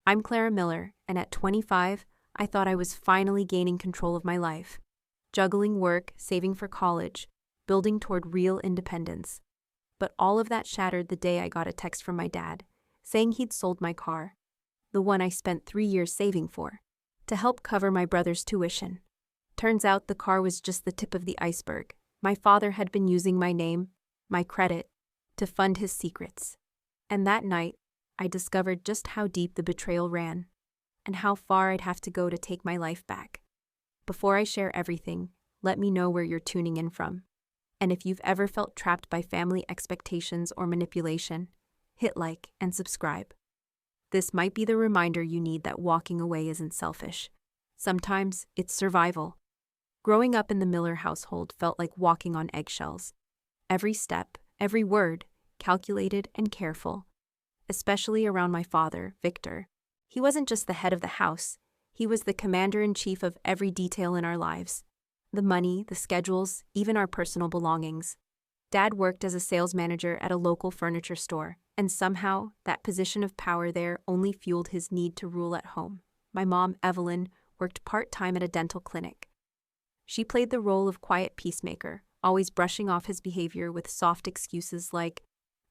I'm Clara Miller, and at 25, I thought I was finally gaining control of my life. Juggling work, saving for college, building toward real independence. But all of that shattered the day I got a text from my dad, saying he'd sold my car, the one I spent 3 years saving for, to help cover my brother's tuition. Turns out the car was just the tip of the iceberg. My father had been using my name, my credit, to fund his secrets. And that night, I discovered just how deep the betrayal ran, and how far I'd have to go to take my life back. Before I share everything, let me know where you're tuning in from. And if you've ever felt trapped by family expectations or manipulation, hit like and subscribe. This might be the reminder you need that walking away isn't selfish. Sometimes it's survival. Growing up in the Miller household felt like walking on eggshells. Every step, every word, calculated and careful. Especially around my father, Victor. He wasn't just the head of the house, he was the commander-in-chief of every detail in our lives. The money, the schedules, even our personal belongings. Dad worked as a sales manager at a local furniture store, and somehow that position of power there only fueled his need to rule at home. My mom, Evelyn, worked part-time at a dental clinic. She played the role of quiet peacemaker, always brushing off his behavior with soft excuses like,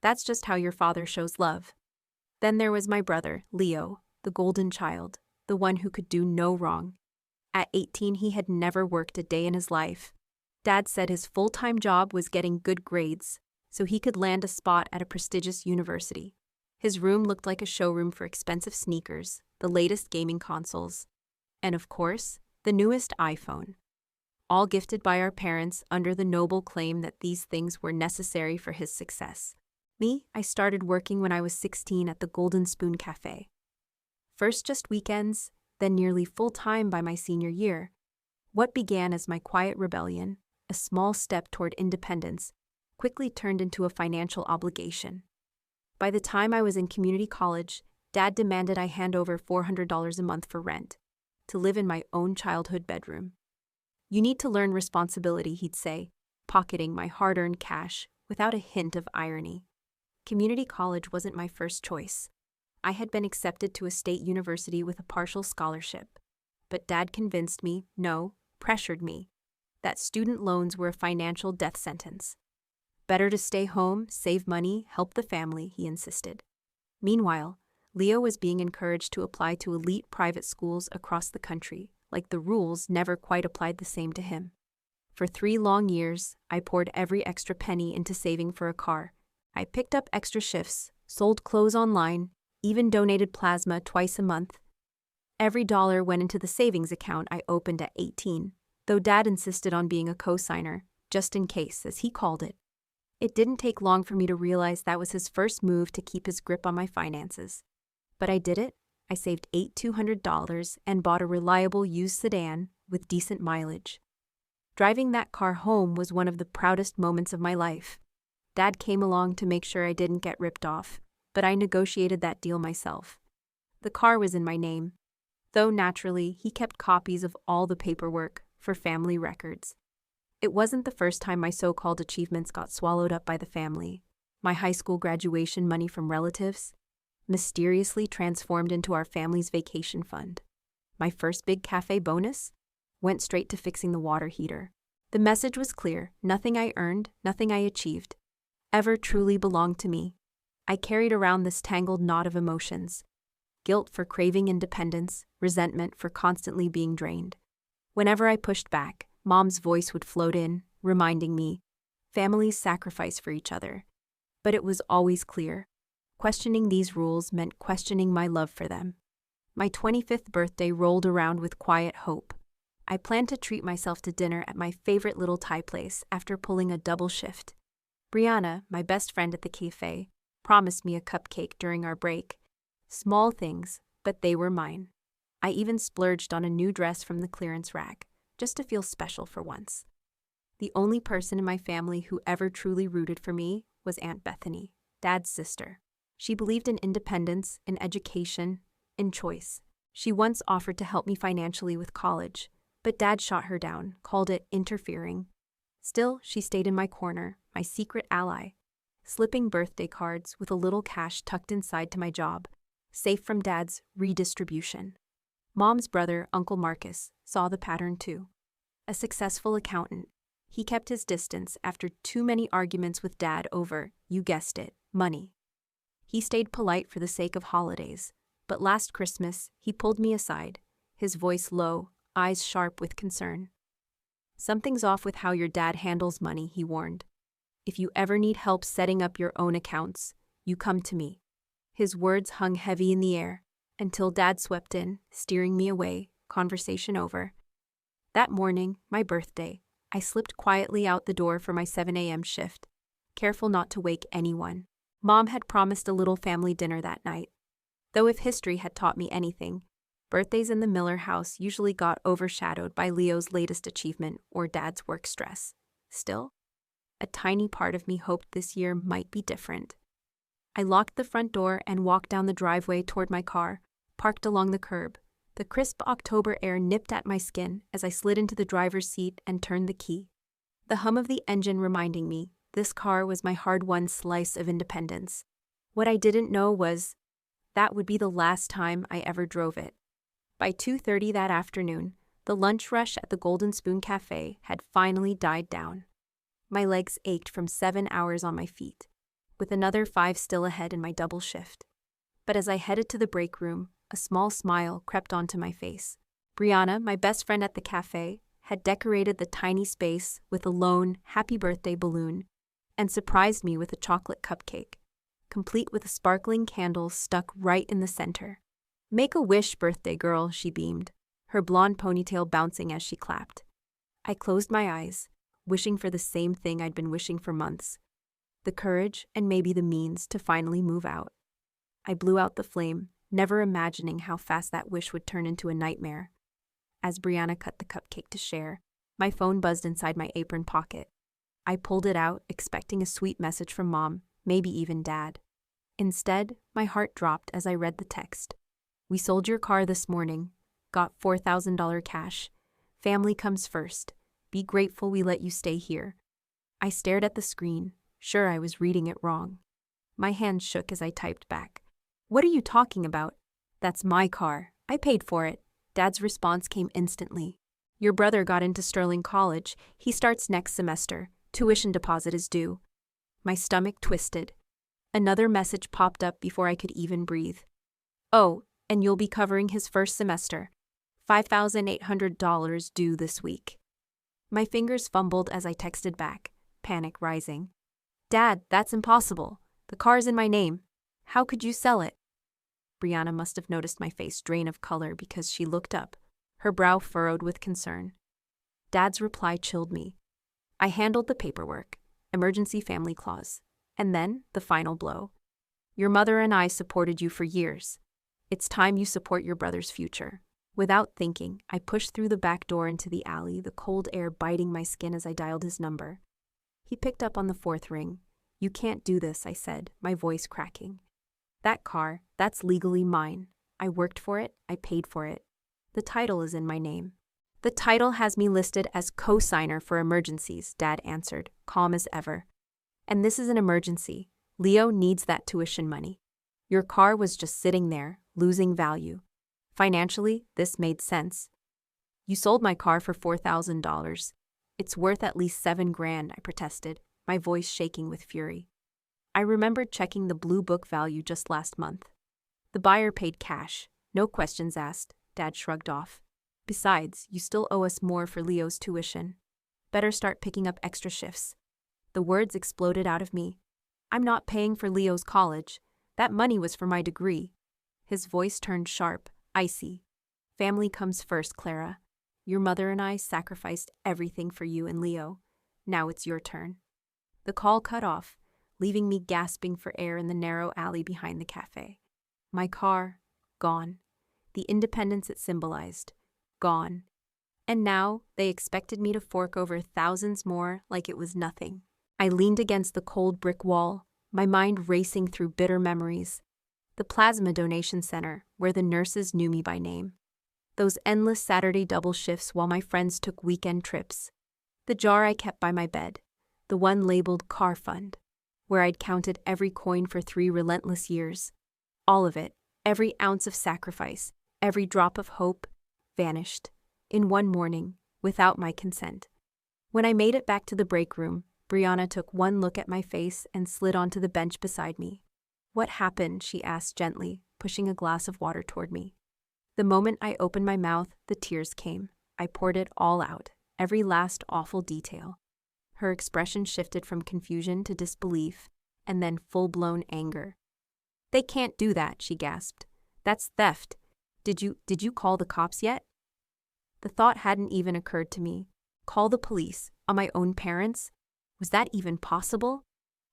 "That's just how your father shows love." Then there was my brother, Leo, the golden child, the one who could do no wrong. At 18, he had never worked a day in his life. Dad said his full-time job was getting good grades, so he could land a spot at a prestigious university. His room looked like a showroom for expensive sneakers, the latest gaming consoles, and of course, the newest iPhone. All gifted by our parents under the noble claim that these things were necessary for his success. Me, I started working when I was 16 at the Golden Spoon Cafe. First just weekends, then nearly full-time by my senior year. What began as my quiet rebellion, a small step toward independence, quickly turned into a financial obligation. By the time I was in community college, Dad demanded I hand over $400 a month for rent, to live in my own childhood bedroom. "You need to learn responsibility," he'd say, pocketing my hard-earned cash without a hint of irony. Community college wasn't my first choice. I had been accepted to a state university with a partial scholarship. But Dad convinced me, no, pressured me, that student loans were a financial death sentence. Better to stay home, save money, help the family, he insisted. Meanwhile, Leo was being encouraged to apply to elite private schools across the country, like the rules never quite applied the same to him. For 3 long years, I poured every extra penny into saving for a car. I picked up extra shifts, sold clothes online, even donated plasma twice a month. Every dollar went into the savings account I opened at 18, though Dad insisted on being a co-signer, just in case, as he called it. It didn't take long for me to realize that was his first move to keep his grip on my finances. But I did it. I saved $200 and bought a reliable used sedan with decent mileage. Driving that car home was one of the proudest moments of my life. Dad came along to make sure I didn't get ripped off, but I negotiated that deal myself. The car was in my name, though naturally he kept copies of all the paperwork for family records. It wasn't the first time my so-called achievements got swallowed up by the family. My high school graduation money from relatives mysteriously transformed into our family's vacation fund. My first big cafe bonus went straight to fixing the water heater. The message was clear: nothing I earned, nothing I achieved, ever truly belonged to me. I carried around this tangled knot of emotions: guilt for craving independence, resentment for constantly being drained. Whenever I pushed back, Mom's voice would float in, reminding me, families sacrifice for each other. But it was always clear. Questioning these rules meant questioning my love for them. My 25th birthday rolled around with quiet hope. I planned to treat myself to dinner at my favorite little Thai place after pulling a double shift. Brianna, my best friend at the cafe, promised me a cupcake during our break. Small things, but they were mine. I even splurged on a new dress from the clearance rack, just to feel special for once. The only person in my family who ever truly rooted for me was Aunt Bethany, Dad's sister. She believed in independence, in education, in choice. She once offered to help me financially with college, but Dad shot her down, called it interfering. Still, she stayed in my corner, my secret ally, slipping birthday cards with a little cash tucked inside to my job, safe from Dad's redistribution. Mom's brother, Uncle Marcus, saw the pattern too. A successful accountant, he kept his distance after too many arguments with Dad over, you guessed it, money. He stayed polite for the sake of holidays, but last Christmas, he pulled me aside, his voice low, eyes sharp with concern. Something's off with how your dad handles money, he warned. If you ever need help setting up your own accounts, you come to me. His words hung heavy in the air, until Dad swept in, steering me away, conversation over. That morning, my birthday, I slipped quietly out the door for my 7 a.m. shift, careful not to wake anyone. Mom had promised a little family dinner that night. Though if history had taught me anything, birthdays in the Miller house usually got overshadowed by Leo's latest achievement or Dad's work stress. Still, a tiny part of me hoped this year might be different. I locked the front door and walked down the driveway toward my car, parked along the curb. The crisp October air nipped at my skin as I slid into the driver's seat and turned the key. The hum of the engine reminding me this car was my hard-won slice of independence. What I didn't know was that would be the last time I ever drove it. By 2:30 that afternoon, the lunch rush at the Golden Spoon Cafe had finally died down. My legs ached from 7 hours on my feet, with another 5 still ahead in my double shift. But as I headed to the break room, a small smile crept onto my face. Brianna, my best friend at the cafe, had decorated the tiny space with a lone happy birthday balloon and surprised me with a chocolate cupcake, complete with a sparkling candle stuck right in the center. Make a wish, birthday girl, she beamed, her blonde ponytail bouncing as she clapped. I closed my eyes, wishing for the same thing I'd been wishing for months, the courage and maybe the means to finally move out. I blew out the flame, never imagining how fast that wish would turn into a nightmare. As Brianna cut the cupcake to share, my phone buzzed inside my apron pocket. I pulled it out, expecting a sweet message from Mom, maybe even Dad. Instead, my heart dropped as I read the text. We sold your car this morning, got $4,000 cash. Family comes first. Be grateful we let you stay here. I stared at the screen, sure I was reading it wrong. My hands shook as I typed back. What are you talking about? That's my car. I paid for it. Dad's response came instantly. Your brother got into Sterling College. He starts next semester. Tuition deposit is due. My stomach twisted. Another message popped up before I could even breathe. Oh, and you'll be covering his first semester. $5,800 due this week. My fingers fumbled as I texted back, panic rising. Dad, that's impossible. The car's in my name. How could you sell it? Brianna must have noticed my face drain of color because she looked up, her brow furrowed with concern. Dad's reply chilled me. I handled the paperwork, emergency family clause, and then the final blow. Your mother and I supported you for years. It's time you support your brother's future. Without thinking, I pushed through the back door into the alley, the cold air biting my skin as I dialed his number. He picked up on the 4th ring. You can't do this, I said, my voice cracking. That car, that's legally mine. I worked for it, I paid for it. The title is in my name. The title has me listed as co-signer for emergencies, Dad answered, calm as ever. And this is an emergency. Leo needs that tuition money. Your car was just sitting there, losing value. Financially, this made sense. You sold my car for $4,000. It's worth at least $7,000, I protested, my voice shaking with fury. I remembered checking the Blue Book value just last month. The buyer paid cash, no questions asked, Dad shrugged off. Besides, you still owe us more for Leo's tuition. Better start picking up extra shifts. The words exploded out of me. I'm not paying for Leo's college. That money was for my degree. His voice turned sharp, icy. Family comes first, Clara. Your mother and I sacrificed everything for you and Leo. Now it's your turn. The call cut off, leaving me gasping for air in the narrow alley behind the cafe. My car, gone. The independence it symbolized, gone. And now they expected me to fork over thousands more like it was nothing. I leaned against the cold brick wall, my mind racing through bitter memories. The plasma donation center, where the nurses knew me by name. Those endless Saturday double shifts while my friends took weekend trips. The jar I kept by my bed, the one labeled car fund, where I'd counted every coin for 3 relentless years. All of it, Every ounce of sacrifice, every drop of hope, vanished in one morning without my consent. When I made it back to the break room, Brianna took one look at my face and slid onto the bench beside me. "What happened?" she asked gently, pushing a glass of water toward me. The moment I opened my mouth, the tears came. I poured it all out, every last awful detail. Her expression shifted from confusion to disbelief, and then full-blown anger. "They can't do that," she gasped. "That's theft. Did you call the cops yet?" The thought hadn't even occurred to me. Call the police on my own parents? Was that even possible?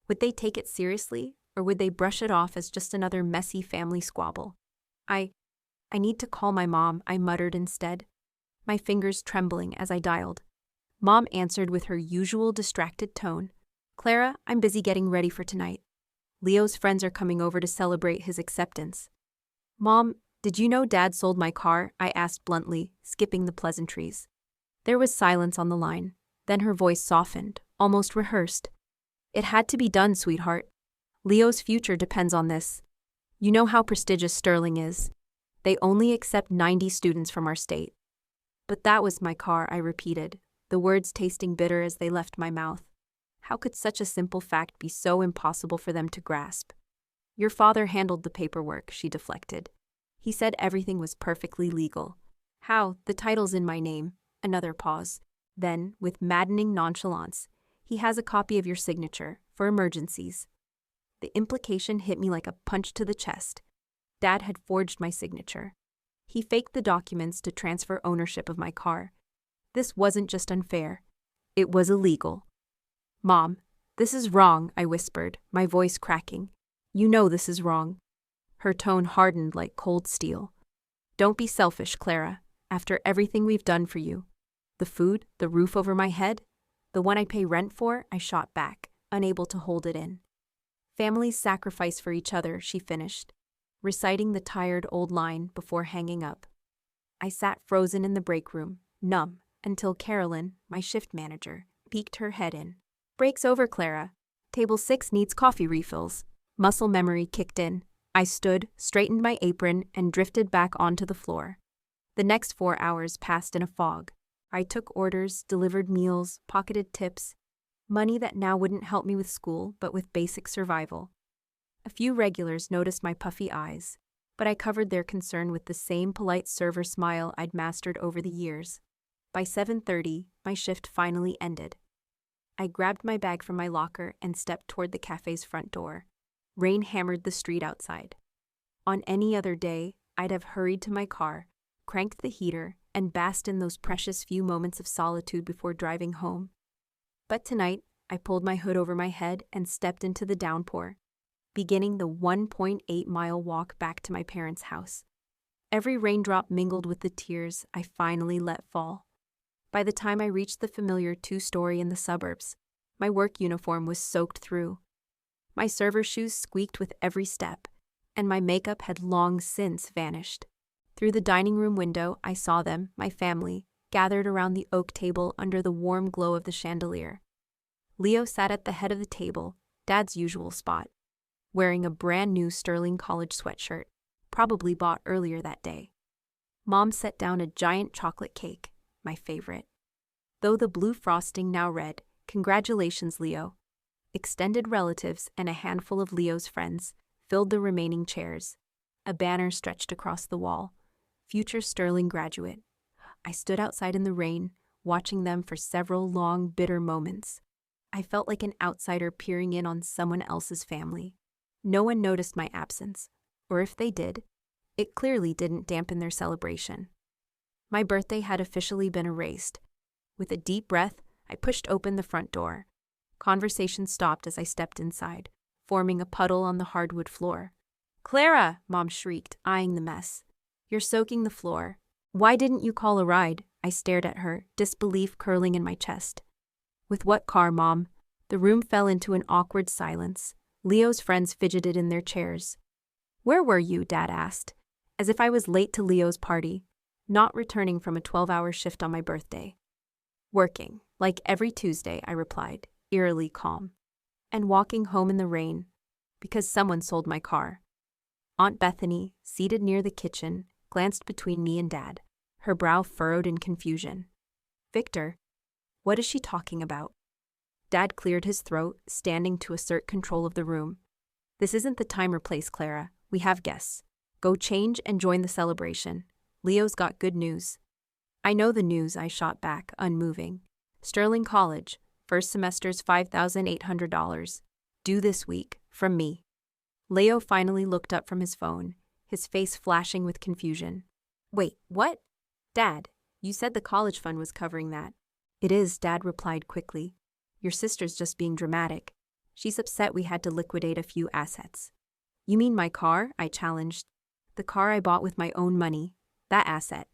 Would they take it seriously, or would they brush it off as just another messy family squabble? I need to call my mom," I muttered instead, my fingers trembling as I dialed. Mom answered with her usual distracted tone. "Clara, I'm busy getting ready for tonight. Leo's friends are coming over to celebrate his acceptance." "Mom, did you know Dad sold my car?" I asked bluntly, skipping the pleasantries. There was silence on the line. Then her voice softened, almost rehearsed. "It had to be done, sweetheart. Leo's future depends on this. You know how prestigious Sterling is. They only accept 90 students from our state." "But that was my car," I repeated, the words tasting bitter as they left my mouth. How could such a simple fact be so impossible for them to grasp? "Your father handled the paperwork," she deflected. "He said everything was perfectly legal." "How? The title's in my name." Another pause. Then, with maddening nonchalance, "He has a copy of your signature, for emergencies." The implication hit me like a punch to the chest. Dad had forged my signature. He faked the documents to transfer ownership of my car. This wasn't just unfair. It was illegal. "Mom, this is wrong," I whispered, my voice cracking. "You know this is wrong." Her tone hardened like cold steel. "Don't be selfish, Clara. After everything we've done for you. The food, the roof over my head, the one I pay rent for," I shot back, unable to hold it in. "Families sacrifice for each other," she finished, reciting the tired old line before hanging up. I sat frozen in the break room, numb, until Carolyn, my shift manager, peeked her head in. "Break's over, Clara. Table 6 needs coffee refills." Muscle memory kicked in. I stood, straightened my apron, and drifted back onto the floor. The next 4 hours passed in a fog. I took orders, delivered meals, pocketed tips, money that now wouldn't help me with school, but with basic survival. A few regulars noticed my puffy eyes, but I covered their concern with the same polite server smile I'd mastered over the years. By 7:30, my shift finally ended. I grabbed my bag from my locker and stepped toward the cafe's front door. Rain hammered the street outside. On any other day, I'd have hurried to my car, cranked the heater, and basked in those precious few moments of solitude before driving home. But tonight, I pulled my hood over my head and stepped into the downpour, beginning the 1.8-mile walk back to my parents' house. Every raindrop mingled with the tears I finally let fall. By the time I reached the familiar 2-story in the suburbs, my work uniform was soaked through. My server shoes squeaked with every step, and my makeup had long since vanished. Through the dining room window, I saw them, my family, gathered around the oak table under the warm glow of the chandelier. Leo sat at the head of the table, Dad's usual spot, wearing a brand-new Sterling College sweatshirt, probably bought earlier that day. Mom set down a giant chocolate cake, my favorite. Though the blue frosting now read, "Congratulations, Leo." Extended relatives and a handful of Leo's friends filled the remaining chairs. A banner stretched across the wall, "Future Sterling Graduate." I stood outside in the rain, watching them for several long, bitter moments. I felt like an outsider peering in on someone else's family. No one noticed my absence, or if they did, it clearly didn't dampen their celebration. My birthday had officially been erased. With a deep breath, I pushed open the front door. Conversation stopped as I stepped inside, forming a puddle on the hardwood floor. "Clara!" Mom shrieked, eyeing the mess. "You're soaking the floor. Why didn't you call a ride?" I stared at her, disbelief curling in my chest. "With what car, Mom?" The room fell into an awkward silence. Leo's friends fidgeted in their chairs. "Where were you?" Dad asked, as if I was late to Leo's party, not returning from a 12-hour shift on my birthday. "Working, like every Tuesday," I replied, eerily calm. "And walking home in the rain, because someone sold my car." Aunt Bethany, seated near the kitchen, glanced between me and Dad, her brow furrowed in confusion. Victor, what is she talking about? Dad cleared his throat, standing to assert control of the room. This isn't the time or place, Clara. We have guests. Go change and join the celebration. Leo's got good news. I know the news, I shot back, unmoving. Sterling College, first semester's $5,800. Due this week, from me. Leo finally looked up from his phone, his face flashing with confusion. Wait, what? Dad, you said the college fund was covering that. It is, Dad replied quickly. Your sister's just being dramatic. She's upset we had to liquidate a few assets. You mean my car? I challenged. The car I bought with my own money. That asset.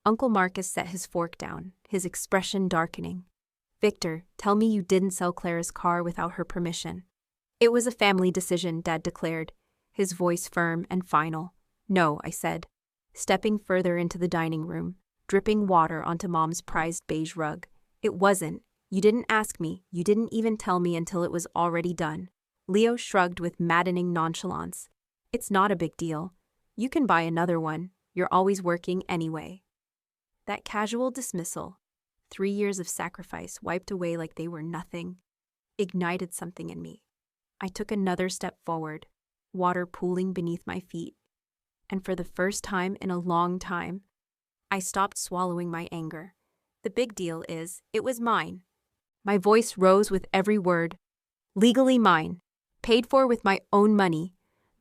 Uncle Marcus set his fork down, his expression darkening. Victor, tell me you didn't sell Clara's car without her permission. It was a family decision, Dad declared, his voice firm and final. No, I said, stepping further into the dining room, dripping water onto Mom's prized beige rug. It wasn't. You didn't ask me. You didn't even tell me until it was already done. Leo shrugged with maddening nonchalance. It's not a big deal. You can buy another one. You're always working anyway. That casual dismissal, 3 years of sacrifice wiped away like they were nothing, ignited something in me. I took another step forward, water pooling beneath my feet, and for the first time in a long time, I stopped swallowing my anger. The big deal is, it was mine. My voice rose with every word. Legally mine, paid for with my own money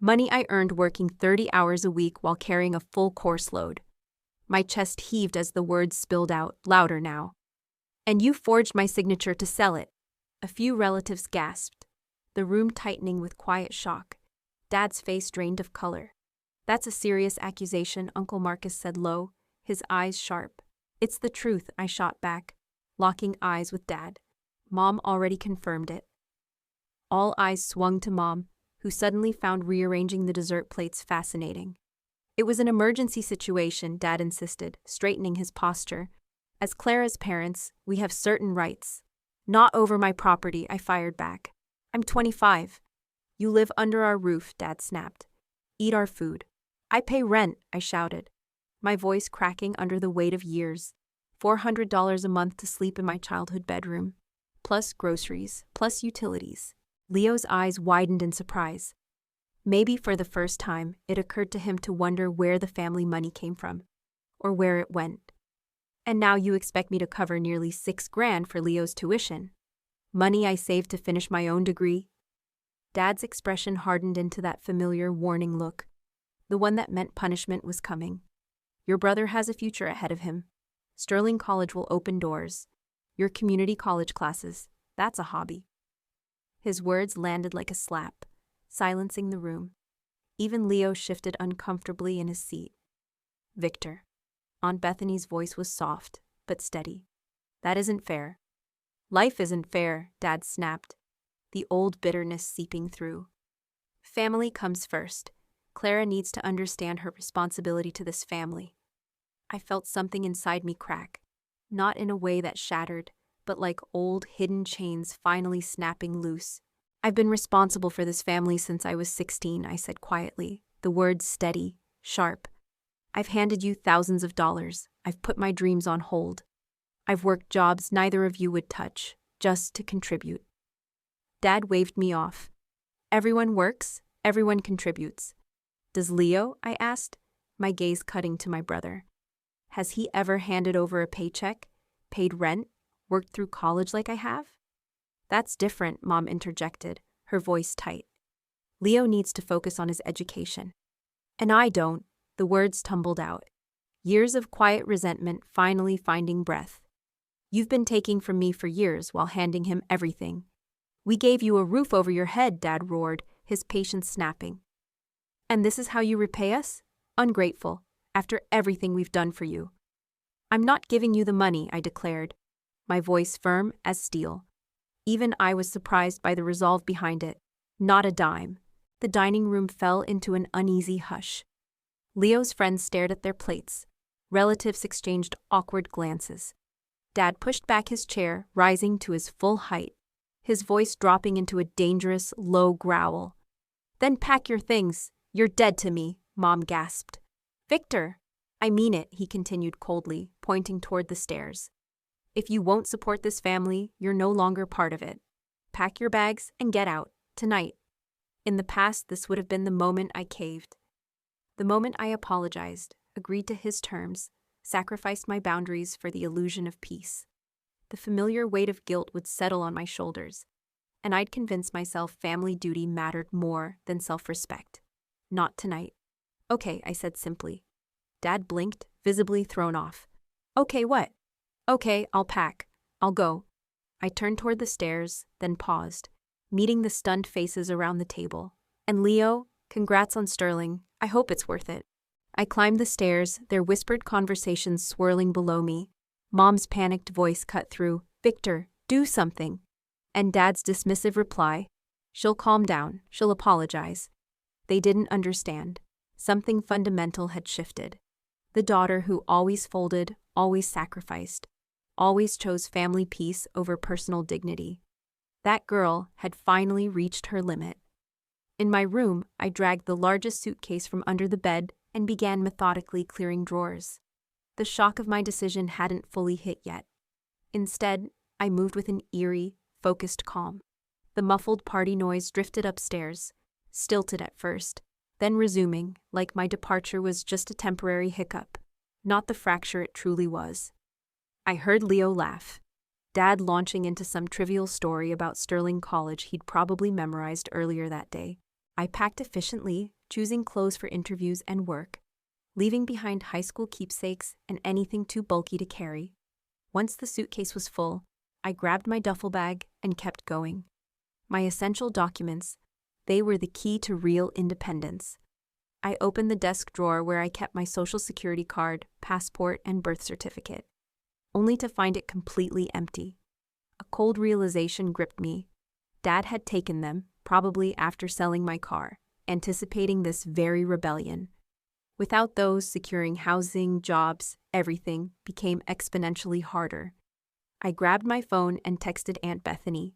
I earned working 30 hours a week while carrying a full course load. My chest heaved as the words spilled out, louder now. And you forged my signature to sell it. A few relatives gasped, the room tightening with quiet shock. Dad's face drained of color. That's a serious accusation, Uncle Marcus said low, his eyes sharp. It's the truth, I shot back, locking eyes with Dad. Mom already confirmed it. All eyes swung to Mom, who suddenly found rearranging the dessert plates fascinating. It was an emergency situation, Dad insisted, straightening his posture. As Clara's parents, we have certain rights. Not over my property, I fired back. I'm 25. You live under our roof, Dad snapped. Eat our food. I pay rent, I shouted, my voice cracking under the weight of years. $400 a month to sleep in my childhood bedroom, plus groceries, plus utilities. Leo's eyes widened in surprise. Maybe for the first time, it occurred to him to wonder where the family money came from, or where it went. And now you expect me to cover nearly $6,000 for Leo's tuition. Money I saved to finish my own degree. Dad's expression hardened into that familiar warning look, the one that meant punishment was coming. Your brother has a future ahead of him. Sterling College will open doors. Your community college classes, that's a hobby. His words landed like a slap, silencing the room. Even Leo shifted uncomfortably in his seat. Victor. Aunt Bethany's voice was soft, but steady. That isn't fair. Life isn't fair, Dad snapped, the old bitterness seeping through. Family comes first. Clara needs to understand her responsibility to this family. I felt something inside me crack, not in a way that shattered, but like old hidden chains finally snapping loose. I've been responsible for this family since I was 16, I said quietly, the words steady, sharp. I've handed you thousands of dollars. I've put my dreams on hold. I've worked jobs neither of you would touch, just to contribute. Dad waved me off. Everyone works, everyone contributes. Does Leo? I asked, my gaze cutting to my brother. Has he ever handed over a paycheck, paid rent, worked through college like I have? That's different, Mom interjected, her voice tight. Leo needs to focus on his education. And I don't, the words tumbled out. Years of quiet resentment finally finding breath. You've been taking from me for years while handing him everything. We gave you a roof over your head, Dad roared, his patience snapping. And this is how you repay us? Ungrateful, after everything we've done for you. I'm not giving you the money, I declared, my voice firm as steel. Even I was surprised by the resolve behind it. Not a dime. The dining room fell into an uneasy hush. Leo's friends stared at their plates. Relatives exchanged awkward glances. Dad pushed back his chair, rising to his full height, his voice dropping into a dangerous, low growl. Then pack your things. "You're dead to me," Mom gasped. "Victor!" "I mean it," he continued coldly, pointing toward the stairs. "If you won't support this family, you're no longer part of it. Pack your bags and get out, tonight." In the past, this would have been the moment I caved. The moment I apologized, agreed to his terms, sacrificed my boundaries for the illusion of peace. The familiar weight of guilt would settle on my shoulders, and I'd convince myself family duty mattered more than self-respect. Not tonight. "Okay," I said simply. Dad blinked, visibly thrown off. "Okay, what?" "Okay, I'll pack. I'll go." I turned toward the stairs, then paused, meeting the stunned faces around the table. "And Leo, congrats on Sterling. I hope it's worth it." I climbed the stairs, their whispered conversations swirling below me. Mom's panicked voice cut through, "Victor, do something." And Dad's dismissive reply, "She'll calm down, she'll apologize." They didn't understand. Something fundamental had shifted. The daughter who always folded, always sacrificed, always chose family peace over personal dignity. That girl had finally reached her limit. In my room, I dragged the largest suitcase from under the bed and began methodically clearing drawers. The shock of my decision hadn't fully hit yet. Instead, I moved with an eerie, focused calm. The muffled party noise drifted upstairs, stilted at first, then resuming, like my departure was just a temporary hiccup, not the fracture it truly was. I heard Leo laugh, Dad launching into some trivial story about Sterling College he'd probably memorized earlier that day. I packed efficiently, choosing clothes for interviews and work, leaving behind high school keepsakes and anything too bulky to carry. Once the suitcase was full, I grabbed my duffel bag and kept going. My essential documents, they were the key to real independence. I opened the desk drawer where I kept my social security card, passport, and birth certificate, only to find it completely empty. A cold realization gripped me. Dad had taken them, probably after selling my car, anticipating this very rebellion. Without those, securing housing, jobs, everything became exponentially harder. I grabbed my phone and texted Aunt Bethany.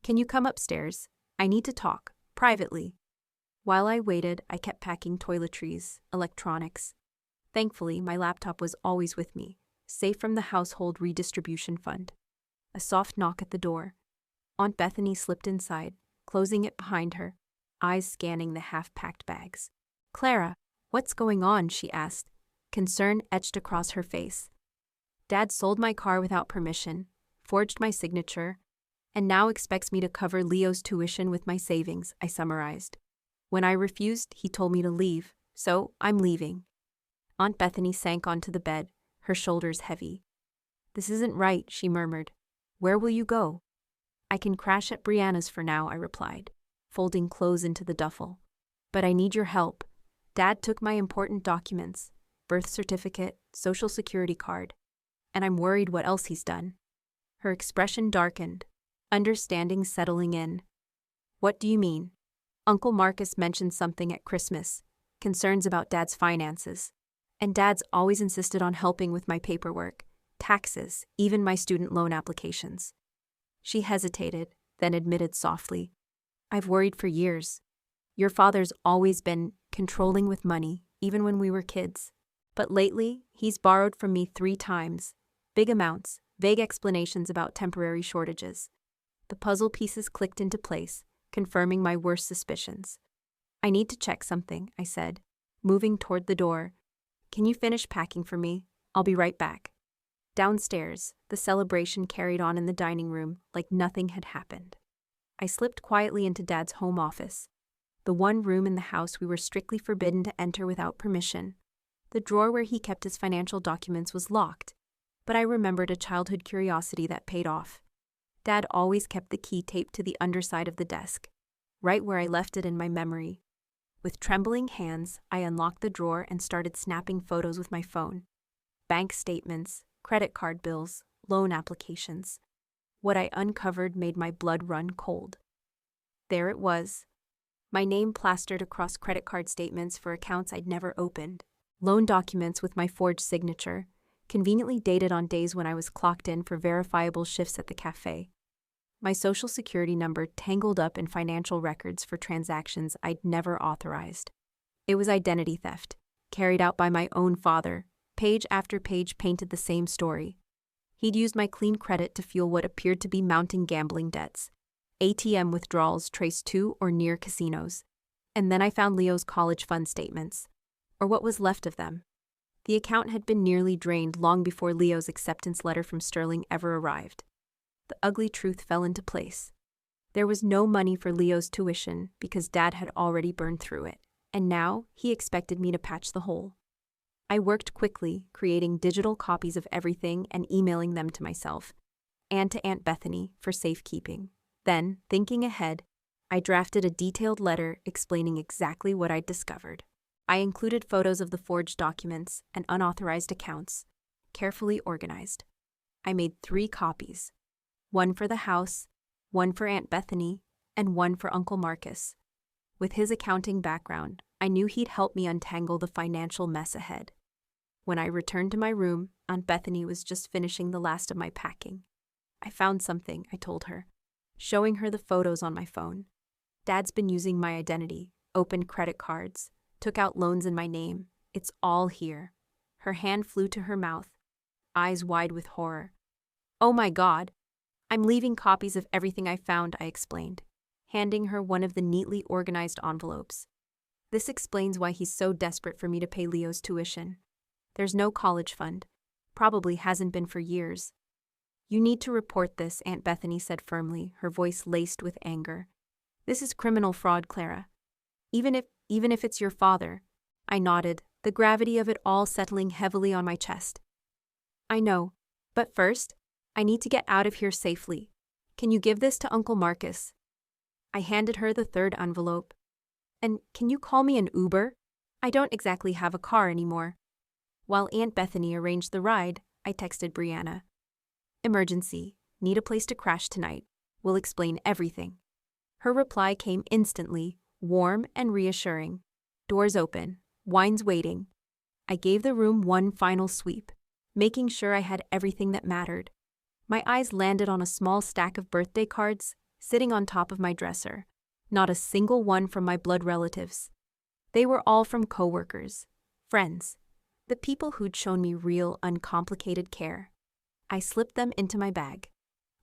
"Can you come upstairs? I need to talk, privately." While I waited, I kept packing toiletries, electronics. Thankfully, my laptop was always with me, safe from the household redistribution fund. A soft knock at the door. Aunt Bethany slipped inside, closing it behind her, eyes scanning the half-packed bags. "Clara, what's going on?" she asked, concern etched across her face. "Dad sold my car without permission, forged my signature, and now expects me to cover Leo's tuition with my savings," I summarized. "When I refused, he told me to leave, so I'm leaving." Aunt Bethany sank onto the bed, her shoulders heavy. "This isn't right," she murmured. "Where will you go?" "I can crash at Brianna's for now," I replied, folding clothes into the duffel. "But I need your help. Dad took my important documents, birth certificate, social security card, and I'm worried what else he's done." Her expression darkened, understanding settling in. "What do you mean?" "Uncle Marcus mentioned something at Christmas, concerns about Dad's finances. And Dad's always insisted on helping with my paperwork, taxes, even my student loan applications." She hesitated, then admitted softly, "I've worried for years. Your father's always been controlling with money, even when we were kids. But lately, he's borrowed from me 3 times. Big amounts, vague explanations about temporary shortages." The puzzle pieces clicked into place, confirming my worst suspicions. "I need to check something," I said, moving toward the door. "Can you finish packing for me? I'll be right back." Downstairs, the celebration carried on in the dining room like nothing had happened. I slipped quietly into Dad's home office, the one room in the house we were strictly forbidden to enter without permission. The drawer where he kept his financial documents was locked, but I remembered a childhood curiosity that paid off. Dad always kept the key taped to the underside of the desk, right where I left it in my memory. With trembling hands, I unlocked the drawer and started snapping photos with my phone. Bank statements, credit card bills, loan applications. What I uncovered made my blood run cold. There it was. My name plastered across credit card statements for accounts I'd never opened. Loan documents with my forged signature, conveniently dated on days when I was clocked in for verifiable shifts at the cafe. My social security number tangled up in financial records for transactions I'd never authorized. It was identity theft, carried out by my own father. Page after page painted the same story. He'd used my clean credit to fuel what appeared to be mounting gambling debts. ATM withdrawals traced to or near casinos. And then I found Leo's college fund statements, or what was left of them. The account had been nearly drained long before Leo's acceptance letter from Sterling ever arrived. The ugly truth fell into place. There was no money for Leo's tuition because Dad had already burned through it, and now he expected me to patch the hole. I worked quickly, creating digital copies of everything and emailing them to myself, and to Aunt Bethany for safekeeping. Then, thinking ahead, I drafted a detailed letter explaining exactly what I'd discovered. I included photos of the forged documents and unauthorized accounts, carefully organized. I made 3 copies, one for the house, one for Aunt Bethany, and one for Uncle Marcus. With his accounting background, I knew he'd help me untangle the financial mess ahead. When I returned to my room, Aunt Bethany was just finishing the last of my packing. I found something, I told her, showing her the photos on my phone. Dad's been using my identity, opened credit cards, took out loans in my name. It's all here. Her hand flew to her mouth, eyes wide with horror. Oh my God! I'm leaving copies of everything I found, I explained, handing her one of the neatly organized envelopes. This explains why he's so desperate for me to pay Leo's tuition. There's no college fund. Probably hasn't been for years. You need to report this, Aunt Bethany said firmly, her voice laced with anger. This is criminal fraud, Clara. Even if it's your father. I nodded, the gravity of it all settling heavily on my chest. I know, but first, I need to get out of here safely. Can you give this to Uncle Marcus? I handed her the 3rd envelope. And can you call me an Uber? I don't exactly have a car anymore. While Aunt Bethany arranged the ride, I texted Brianna. Emergency. Need a place to crash tonight. We'll explain everything. Her reply came instantly, warm and reassuring. Doors open. Wine's waiting. I gave the room one final sweep, making sure I had everything that mattered. My eyes landed on a small stack of birthday cards sitting on top of my dresser. Not a single one from my blood relatives. They were all from coworkers, friends, the people who'd shown me real, uncomplicated care. I slipped them into my bag.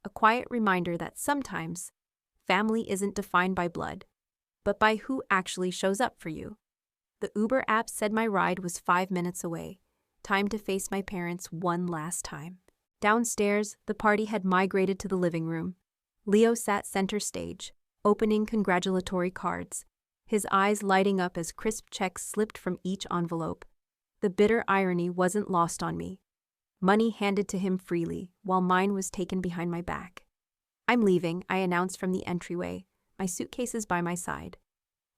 A quiet reminder that sometimes, family isn't defined by blood, but by who actually shows up for you. The Uber app said my ride was 5 minutes away. Time to face my parents one last time. Downstairs, the party had migrated to the living room. Leo sat center stage, opening congratulatory cards, his eyes lighting up as crisp checks slipped from each envelope. The bitter irony wasn't lost on me. Money handed to him freely, while mine was taken behind my back. I'm leaving, I announced from the entryway, my suitcases by my side.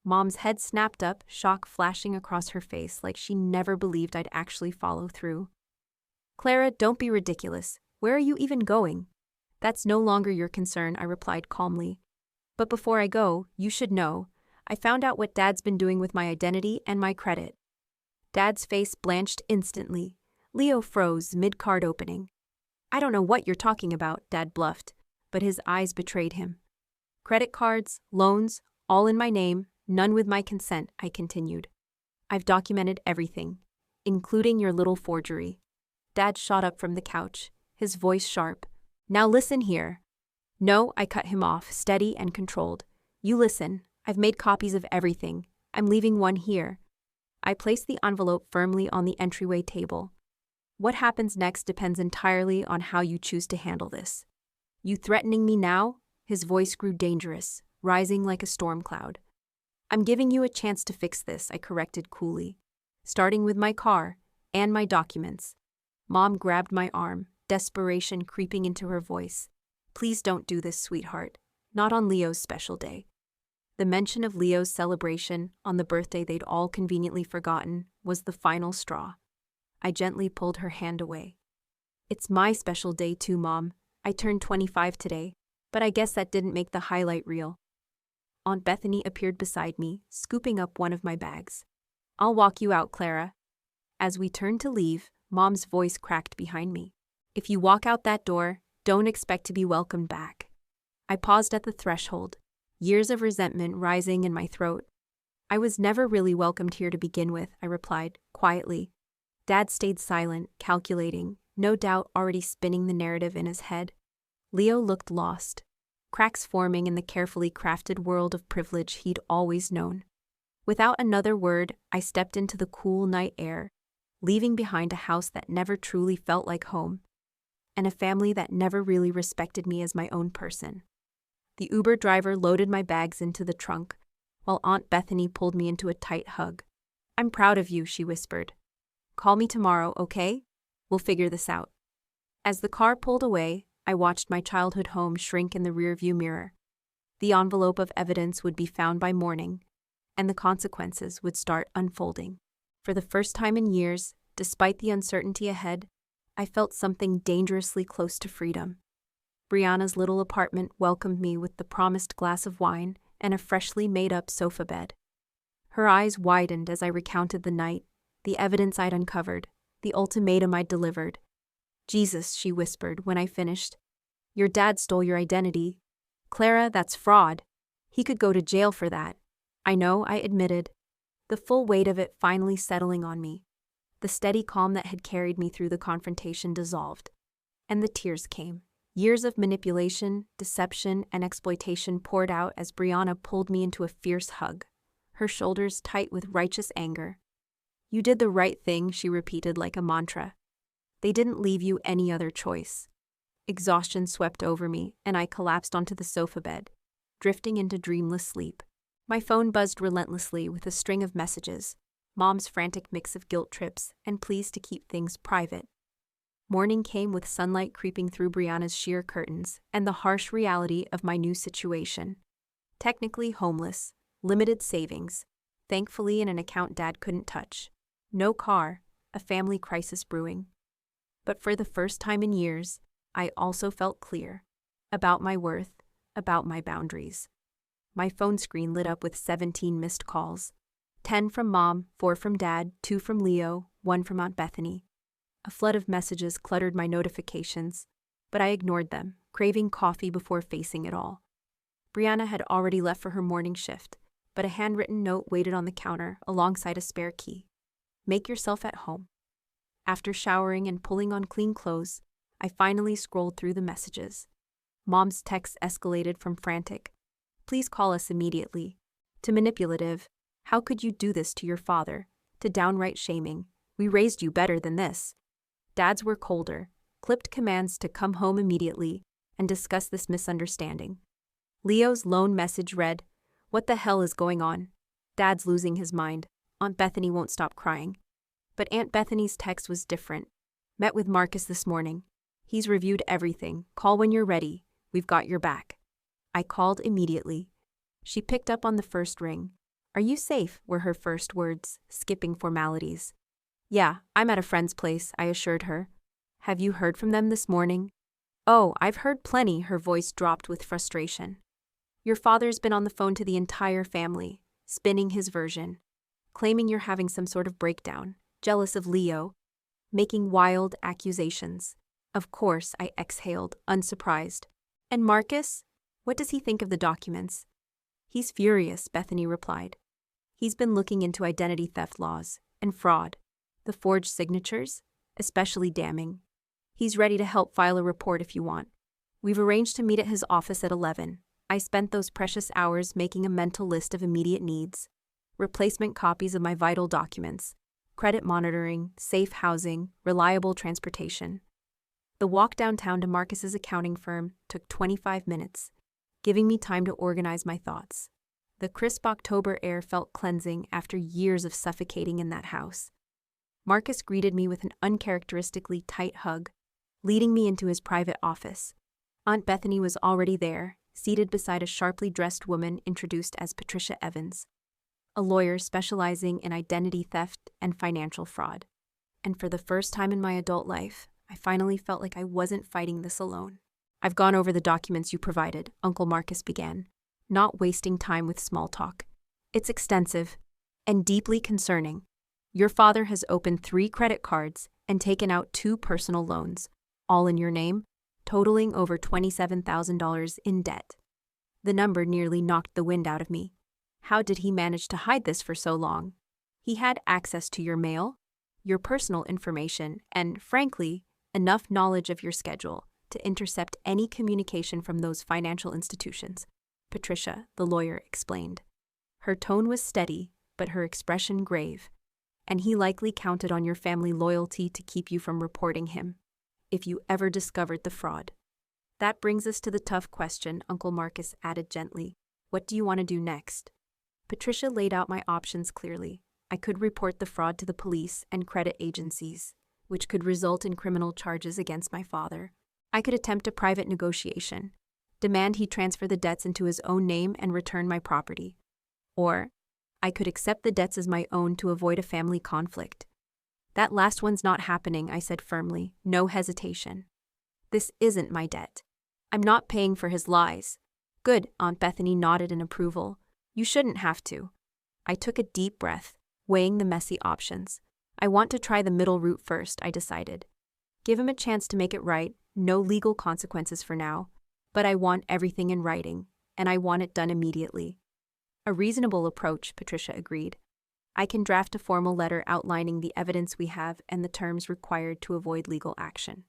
Mom's head snapped up, shock flashing across her face like she never believed I'd actually follow through. Clara, don't be ridiculous. Where are you even going? That's no longer your concern, I replied calmly. But before I go, you should know, I found out what Dad's been doing with my identity and my credit. Dad's face blanched instantly. Leo froze mid-card opening. I don't know what you're talking about, Dad bluffed, but his eyes betrayed him. Credit cards, loans, all in my name, none with my consent, I continued. I've documented everything, including your little forgery. Dad shot up from the couch, his voice sharp. Now listen here. No, I cut him off, steady and controlled. You listen. I've made copies of everything. I'm leaving one here. I placed the envelope firmly on the entryway table. What happens next depends entirely on how you choose to handle this. You threatening me now? His voice grew dangerous, rising like a storm cloud. I'm giving you a chance to fix this, I corrected coolly, starting with my car and my documents. Mom grabbed my arm, desperation creeping into her voice. Please don't do this, sweetheart. Not on Leo's special day. The mention of Leo's celebration on the birthday they'd all conveniently forgotten was the final straw. I gently pulled her hand away. It's my special day too, Mom. I turned 25 today, but I guess that didn't make the highlight reel. Aunt Bethany appeared beside me, scooping up one of my bags. I'll walk you out, Clara. As we turned to leave, Mom's voice cracked behind me. If you walk out that door, don't expect to be welcomed back. I paused at the threshold, years of resentment rising in my throat. I was never really welcomed here to begin with, I replied, quietly. Dad stayed silent, calculating, no doubt already spinning the narrative in his head. Leo looked lost, cracks forming in the carefully crafted world of privilege he'd always known. Without another word, I stepped into the cool night air, leaving behind a house that never truly felt like home, and a family that never really respected me as my own person. The Uber driver loaded my bags into the trunk, while Aunt Bethany pulled me into a tight hug. "I'm proud of you," she whispered. "Call me tomorrow, okay? We'll figure this out." As the car pulled away, I watched my childhood home shrink in the rearview mirror. The envelope of evidence would be found by morning, and the consequences would start unfolding. For the first time in years, despite the uncertainty ahead, I felt something dangerously close to freedom. Brianna's little apartment welcomed me with the promised glass of wine and a freshly made-up sofa bed. Her eyes widened as I recounted the night, the evidence I'd uncovered, the ultimatum I'd delivered. "Jesus," she whispered when I finished. "Your dad stole your identity. Clara, that's fraud. He could go to jail for that." "I know," I admitted, the full weight of it finally settling on me. The steady calm that had carried me through the confrontation dissolved, and the tears came. Years of manipulation, deception, and exploitation poured out as Brianna pulled me into a fierce hug, her shoulders tight with righteous anger. "You did the right thing," she repeated like a mantra. "They didn't leave you any other choice." Exhaustion swept over me, and I collapsed onto the sofa bed, drifting into dreamless sleep. My phone buzzed relentlessly with a string of messages, Mom's frantic mix of guilt trips and pleas to keep things private. Morning came with sunlight creeping through Brianna's sheer curtains and the harsh reality of my new situation. Technically homeless, limited savings, thankfully in an account Dad couldn't touch. No car, a family crisis brewing. But for the first time in years, I also felt clear about my worth, about my boundaries. My phone screen lit up with 17 missed calls. 10 from Mom, 4 from Dad, 2 from Leo, 1 from Aunt Bethany. A flood of messages cluttered my notifications, but I ignored them, craving coffee before facing it all. Brianna had already left for her morning shift, but a handwritten note waited on the counter alongside a spare key. "Make yourself at home." After showering and pulling on clean clothes, I finally scrolled through the messages. Mom's texts escalated from frantic, "Please call us immediately," to manipulative, "How could you do this to your father?" to downright shaming, "We raised you better than this." Dad's were colder, clipped commands to come home immediately and discuss this misunderstanding. Leo's lone message read, "What the hell is going on? Dad's losing his mind. Aunt Bethany won't stop crying." But Aunt Bethany's text was different. "Met with Marcus this morning. He's reviewed everything. Call when you're ready. We've got your back." I called immediately. She picked up on the first ring. "Are you safe?" were her first words, skipping formalities. "Yeah, I'm at a friend's place," I assured her. "Have you heard from them this morning?" "Oh, I've heard plenty," her voice dropped with frustration. "Your father's been on the phone to the entire family, spinning his version, claiming you're having some sort of breakdown, jealous of Leo, making wild accusations." Of course, I exhaled, unsurprised. "And Marcus? What does he think of the documents?" "He's furious," Bethany replied. "He's been looking into identity theft laws and fraud. The forged signatures, especially damning. He's ready to help file a report if you want. We've arranged to meet at his office at 11. I spent those precious hours making a mental list of immediate needs, replacement copies of my vital documents, credit monitoring, safe housing, reliable transportation. The walk downtown to Marcus's accounting firm took 25 minutes, giving me time to organize my thoughts. The crisp October air felt cleansing after years of suffocating in that house. Marcus greeted me with an uncharacteristically tight hug, leading me into his private office. Aunt Bethany was already there, seated beside a sharply dressed woman introduced as Patricia Evans, a lawyer specializing in identity theft and financial fraud. And for the first time in my adult life, I finally felt like I wasn't fighting this alone. "I've gone over the documents you provided," Uncle Marcus began, not wasting time with small talk. "It's extensive and deeply concerning. Your father has opened 3 credit cards and taken out 2 personal loans, all in your name, totaling over $27,000 in debt." The number nearly knocked the wind out of me. How did he manage to hide this for so long? He had access to your mail, your personal information, and, frankly, enough knowledge of your schedule to intercept any communication from those financial institutions, Patricia, the lawyer, explained. Her tone was steady, but her expression grave, and he likely counted on your family loyalty to keep you from reporting him, if you ever discovered the fraud. That brings us to the tough question, Uncle Marcus added gently. What do you want to do next? Patricia laid out my options clearly. I could report the fraud to the police and credit agencies, which could result in criminal charges against my father. I could attempt a private negotiation, demand he transfer the debts into his own name and return my property. Or I could accept the debts as my own to avoid a family conflict. That last one's not happening, I said firmly, no hesitation. This isn't my debt. I'm not paying for his lies. Good, Aunt Bethany nodded in approval. You shouldn't have to. I took a deep breath, weighing the messy options. I want to try the middle route first, I decided. Give him a chance to make it right, no legal consequences for now, but I want everything in writing, and I want it done immediately. A reasonable approach, Patricia agreed. I can draft a formal letter outlining the evidence we have and the terms required to avoid legal action.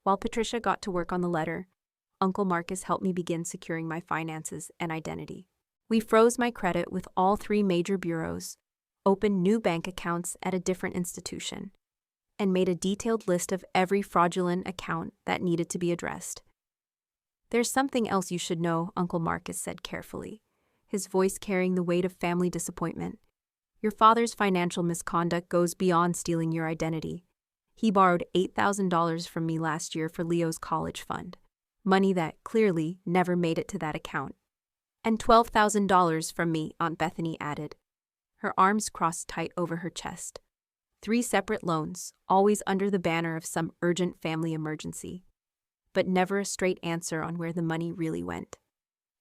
While Patricia got to work on the letter, Uncle Marcus helped me begin securing my finances and identity. We froze my credit with all 3 major bureaus, opened new bank accounts at a different institution, and made a detailed list of every fraudulent account that needed to be addressed. There's something else you should know, Uncle Marcus said carefully, his voice carrying the weight of family disappointment. Your father's financial misconduct goes beyond stealing your identity. He borrowed $8,000 from me last year for Leo's college fund, money that clearly never made it to that account. And $12,000 from me, Aunt Bethany added. Her arms crossed tight over her chest. 3 separate loans, always under the banner of some urgent family emergency, but never a straight answer on where the money really went.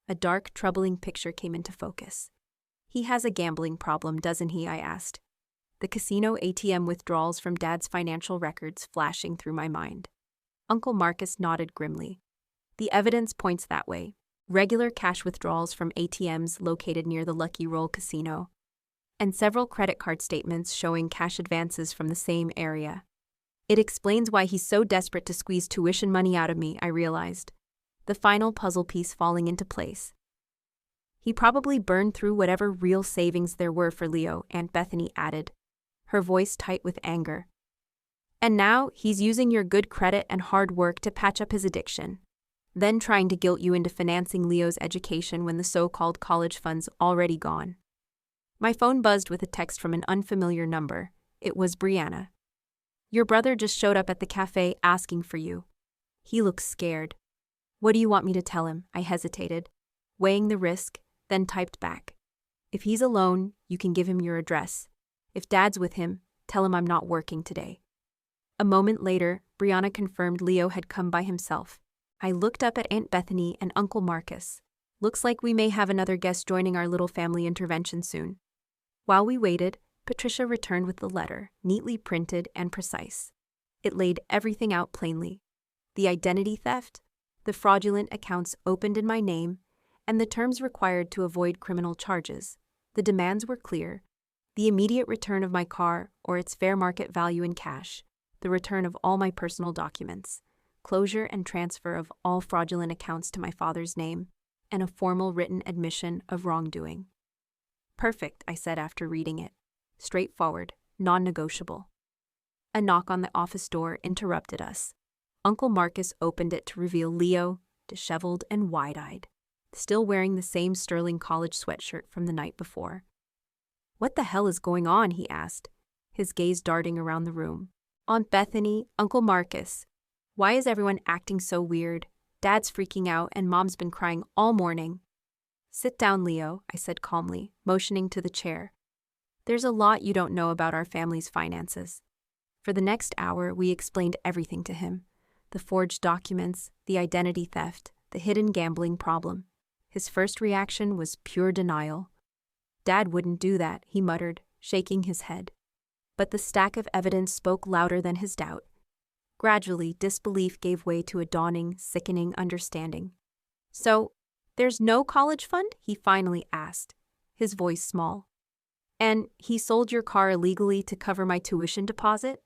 A dark, troubling picture came into focus. He has a gambling problem, doesn't he? I asked. The casino ATM withdrawals from Dad's financial records flashing through my mind. Uncle Marcus nodded grimly. The evidence points that way. Regular cash withdrawals from ATMs located near the Lucky Roll Casino, and several credit card statements showing cash advances from the same area. It explains why he's so desperate to squeeze tuition money out of me, I realized. The final puzzle piece falling into place. He probably burned through whatever real savings there were for Leo, Aunt Bethany added, her voice tight with anger. And now he's using your good credit and hard work to patch up his addiction, then trying to guilt you into financing Leo's education when the so-called college fund's already gone. My phone buzzed with a text from an unfamiliar number. It was Brianna. Your brother just showed up at the cafe asking for you. He looks scared. What do you want me to tell him? I hesitated, weighing the risk, then typed back. If he's alone, you can give him your address. If Dad's with him, tell him I'm not working today. A moment later, Brianna confirmed Leo had come by himself. I looked up at Aunt Bethany and Uncle Marcus. Looks like we may have another guest joining our little family intervention soon. While we waited, Patricia returned with the letter, neatly printed and precise. It laid everything out plainly. The identity theft, the fraudulent accounts opened in my name, and the terms required to avoid criminal charges. The demands were clear. The immediate return of my car or its fair market value in cash, the return of all my personal documents, closure and transfer of all fraudulent accounts to my father's name, and a formal written admission of wrongdoing. Perfect, I said after reading it. Straightforward, non-negotiable. A knock on the office door interrupted us. Uncle Marcus opened it to reveal Leo, disheveled and wide-eyed, still wearing the same sterling college sweatshirt from the night before. What the hell is going on? He asked, his gaze darting around the room. Aunt Bethany, Uncle Marcus. Why is everyone acting so weird? Dad's freaking out and Mom's been crying all morning. Sit down, Leo, I said calmly, motioning to the chair. There's a lot you don't know about our family's finances. For the next hour, we explained everything to him. The forged documents, the identity theft, the hidden gambling problem. His first reaction was pure denial. Dad wouldn't do that, he muttered, shaking his head. But the stack of evidence spoke louder than his doubt. Gradually, disbelief gave way to a dawning, sickening understanding. So, there's no college fund? He finally asked, his voice small. And he sold your car illegally to cover my tuition deposit?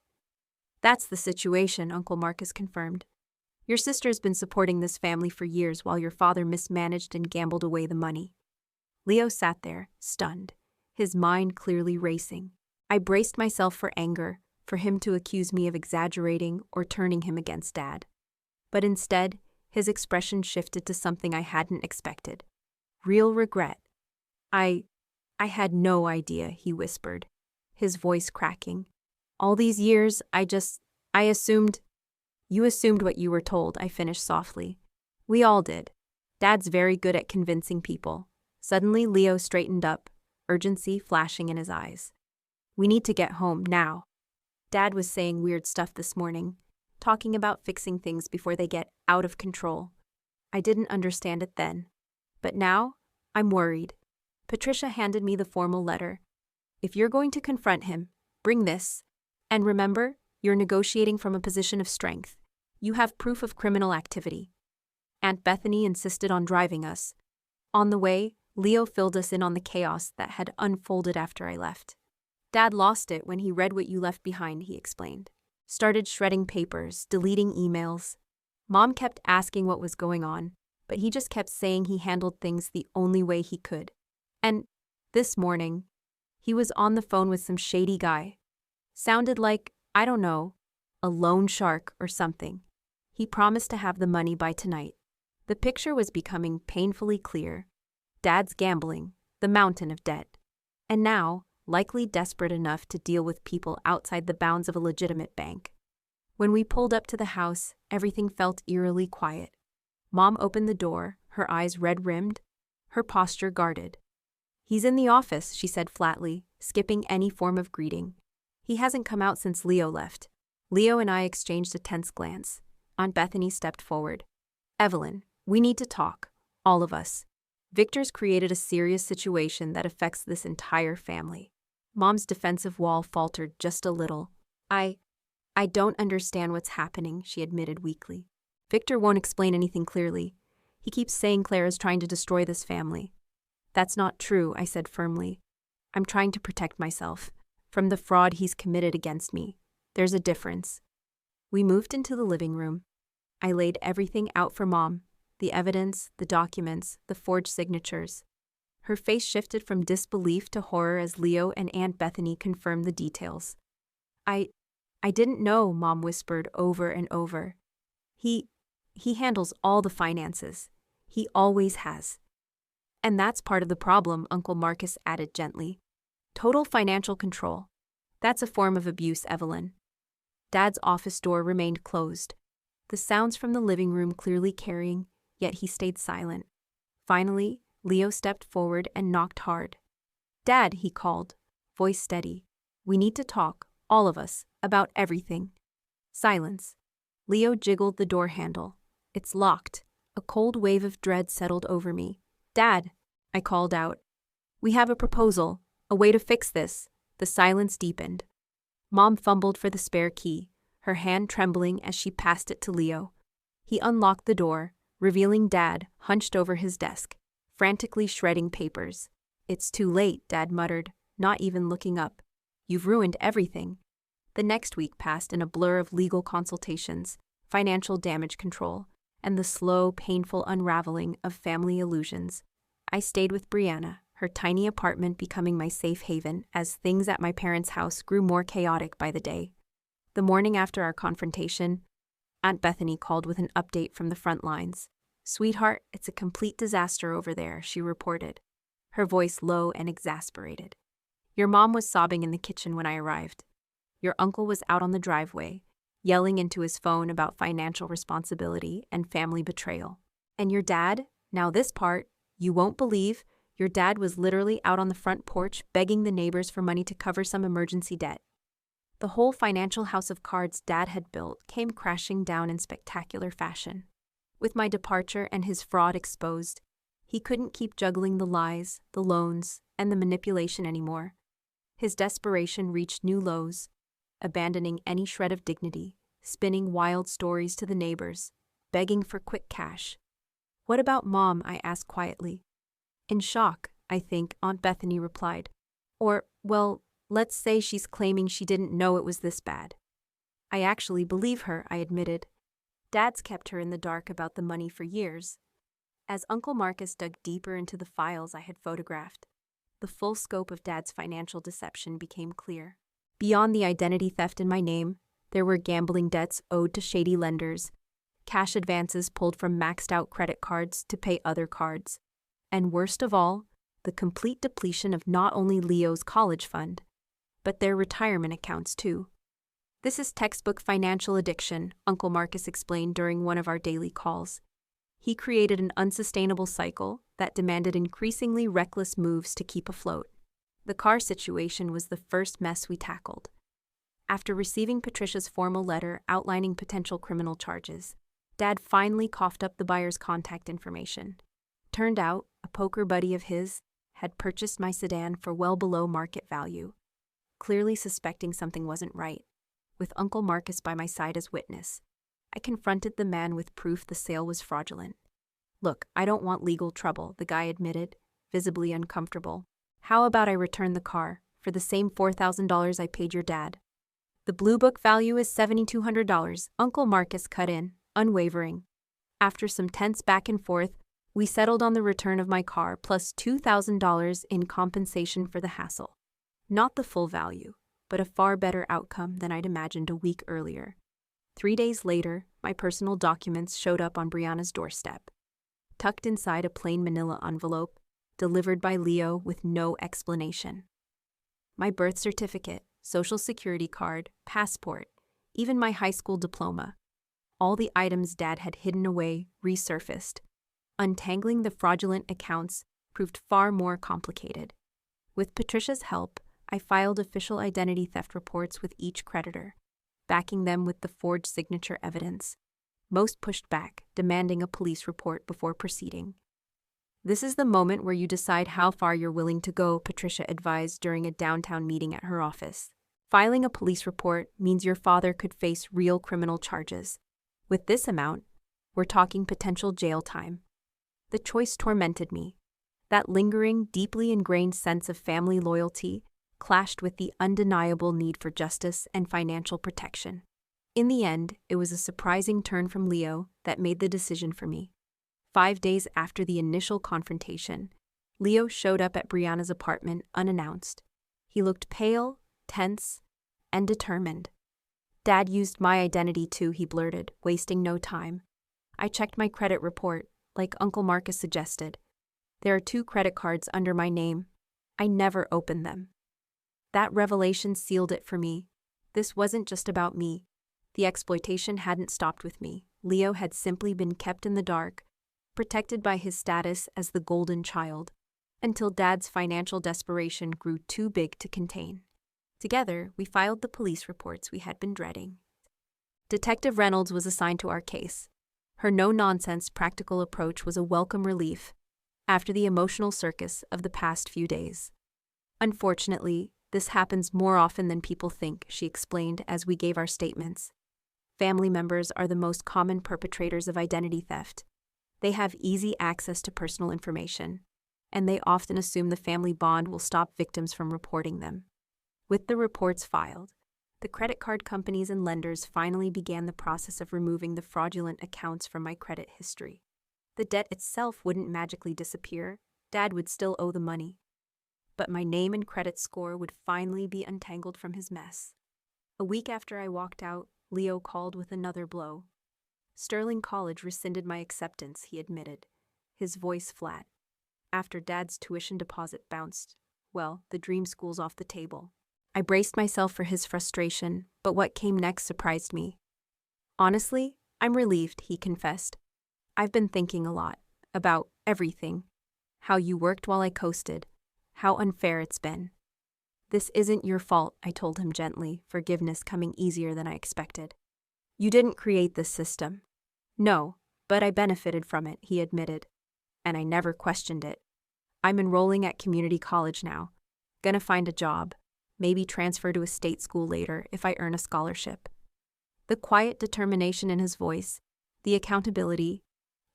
That's the situation, Uncle Marcus confirmed. Your sister's been supporting this family for years while your father mismanaged and gambled away the money. Leo sat there, stunned, his mind clearly racing. I braced myself for anger, for him to accuse me of exaggerating or turning him against Dad. But instead, his expression shifted to something I hadn't expected. Real regret. I had no idea, he whispered, his voice cracking. All these years, I assumed. You assumed what you were told, I finished softly. We all did. Dad's very good at convincing people. Suddenly, Leo straightened up, urgency flashing in his eyes. We need to get home, now. Dad was saying weird stuff this morning, talking about fixing things before they get out of control. I didn't understand it then. But now, I'm worried. Patricia handed me the formal letter. If you're going to confront him, bring this. And remember, you're negotiating from a position of strength. You have proof of criminal activity. Aunt Bethany insisted on driving us. On the way, Leo filled us in on the chaos that had unfolded after I left. Dad lost it when he read what you left behind, he explained. Started shredding papers, deleting emails. Mom kept asking what was going on, but he just kept saying he handled things the only way he could. And this morning, he was on the phone with some shady guy. Sounded like, I don't know, a loan shark or something. He promised to have the money by tonight. The picture was becoming painfully clear. Dad's gambling, the mountain of debt. And now, likely desperate enough to deal with people outside the bounds of a legitimate bank. When we pulled up to the house, everything felt eerily quiet. Mom opened the door, her eyes red-rimmed, her posture guarded. He's in the office, she said flatly, skipping any form of greeting. He hasn't come out since Leo left. Leo and I exchanged a tense glance. Aunt Bethany stepped forward. Evelyn, we need to talk. All of us. Victor's created a serious situation that affects this entire family. Mom's defensive wall faltered just a little. I don't understand what's happening, she admitted weakly. Victor won't explain anything clearly. He keeps saying Clara's trying to destroy this family. That's not true, I said firmly. I'm trying to protect myself from the fraud he's committed against me. There's a difference. We moved into the living room. I laid everything out for Mom, the evidence, the documents, the forged signatures. Her face shifted from disbelief to horror as Leo and Aunt Bethany confirmed the details. I didn't know, Mom whispered over and over. He handles all the finances. He always has. And that's part of the problem, Uncle Marcus added gently. Total financial control. That's a form of abuse, Evelyn. Dad's office door remained closed, the sounds from the living room clearly carrying, yet he stayed silent. Finally, Leo stepped forward and knocked hard. Dad, he called, voice steady. We need to talk, all of us, about everything. Silence. Leo jiggled the door handle. It's locked. A cold wave of dread settled over me. Dad, I called out. We have a proposal, a way to fix this. The silence deepened. Mom fumbled for the spare key, her hand trembling as she passed it to Leo. He unlocked the door, revealing Dad hunched over his desk, frantically shredding papers. It's too late, Dad muttered, not even looking up. You've ruined everything. The next week passed in a blur of legal consultations, financial damage control, and the slow, painful unraveling of family illusions. I stayed with Brianna, her tiny apartment becoming my safe haven as things at my parents' house grew more chaotic by the day. The morning after our confrontation, Aunt Bethany called with an update from the front lines. Sweetheart, it's a complete disaster over there, she reported, her voice low and exasperated. Your mom was sobbing in the kitchen when I arrived. Your uncle was out on the driveway, yelling into his phone about financial responsibility and family betrayal. And your dad, now this part, you won't believe, your dad was literally out on the front porch begging the neighbors for money to cover some emergency debt. The whole financial house of cards Dad had built came crashing down in spectacular fashion. With my departure and his fraud exposed, he couldn't keep juggling the lies, the loans, and the manipulation anymore. His desperation reached new lows, abandoning any shred of dignity, spinning wild stories to the neighbors, begging for quick cash. What about Mom? I asked quietly. In shock, I think, Aunt Bethany replied. Or, well, let's say she's claiming she didn't know it was this bad. I actually believe her, I admitted. Dad's kept her in the dark about the money for years. As Uncle Marcus dug deeper into the files I had photographed, the full scope of Dad's financial deception became clear. Beyond the identity theft in my name, there were gambling debts owed to shady lenders, cash advances pulled from maxed-out credit cards to pay other cards, and worst of all, the complete depletion of not only Leo's college fund, but their retirement accounts too. This is textbook financial addiction, Uncle Marcus explained during one of our daily calls. He created an unsustainable cycle that demanded increasingly reckless moves to keep afloat. The car situation was the first mess we tackled. After receiving Patricia's formal letter outlining potential criminal charges, Dad finally coughed up the buyer's contact information. Turned out, a poker buddy of his had purchased my sedan for well below market value, clearly suspecting something wasn't right. With Uncle Marcus by my side as witness, I confronted the man with proof the sale was fraudulent. Look, I don't want legal trouble, the guy admitted, visibly uncomfortable. How about I return the car for the same $4,000 I paid your dad? The Blue Book value is $7,200, Uncle Marcus cut in, unwavering. After some tense back and forth, we settled on the return of my car plus $2,000 in compensation for the hassle. Not the full value, but a far better outcome than I'd imagined a week earlier. 3 days later, my personal documents showed up on Brianna's doorstep, tucked inside a plain manila envelope, delivered by Leo with no explanation. My birth certificate, social security card, passport, even my high school diploma. All the items Dad had hidden away resurfaced. Untangling the fraudulent accounts proved far more complicated. With Patricia's help, I filed official identity theft reports with each creditor, backing them with the forged signature evidence. Most pushed back, demanding a police report before proceeding. This is the moment where you decide how far you're willing to go, Patricia advised during a downtown meeting at her office. Filing a police report means your father could face real criminal charges. With this amount, we're talking potential jail time. The choice tormented me. That lingering, deeply ingrained sense of family loyalty clashed with the undeniable need for justice and financial protection. In the end, it was a surprising turn from Leo that made the decision for me. 5 days after the initial confrontation, Leo showed up at Brianna's apartment unannounced. He looked pale, tense, and determined. Dad used my identity too, he blurted, wasting no time. I checked my credit report, like Uncle Marcus suggested. There are 2 credit cards under my name. I never opened them. That revelation sealed it for me. This wasn't just about me. The exploitation hadn't stopped with me. Leo had simply been kept in the dark, protected by his status as the golden child, until Dad's financial desperation grew too big to contain. Together, we filed the police reports we had been dreading. Detective Reynolds was assigned to our case. Her no-nonsense, practical approach was a welcome relief after the emotional circus of the past few days. Unfortunately, this happens more often than people think, she explained as we gave our statements. Family members are the most common perpetrators of identity theft. They have easy access to personal information, and they often assume the family bond will stop victims from reporting them. With the reports filed, the credit card companies and lenders finally began the process of removing the fraudulent accounts from my credit history. The debt itself wouldn't magically disappear. Dad would still owe the money. But my name and credit score would finally be untangled from his mess. A week after I walked out, Leo called with another blow. Sterling College rescinded my acceptance, he admitted, his voice flat. After Dad's tuition deposit bounced, well, the dream school's off the table. I braced myself for his frustration, but what came next surprised me. Honestly, I'm relieved, he confessed. I've been thinking a lot about everything. How you worked while I coasted. How unfair it's been. This isn't your fault, I told him gently, forgiveness coming easier than I expected. You didn't create this system. No, but I benefited from it, he admitted. And I never questioned it. I'm enrolling at community college now. Gonna find a job. Maybe transfer to a state school later if I earn a scholarship. The quiet determination in his voice, the accountability,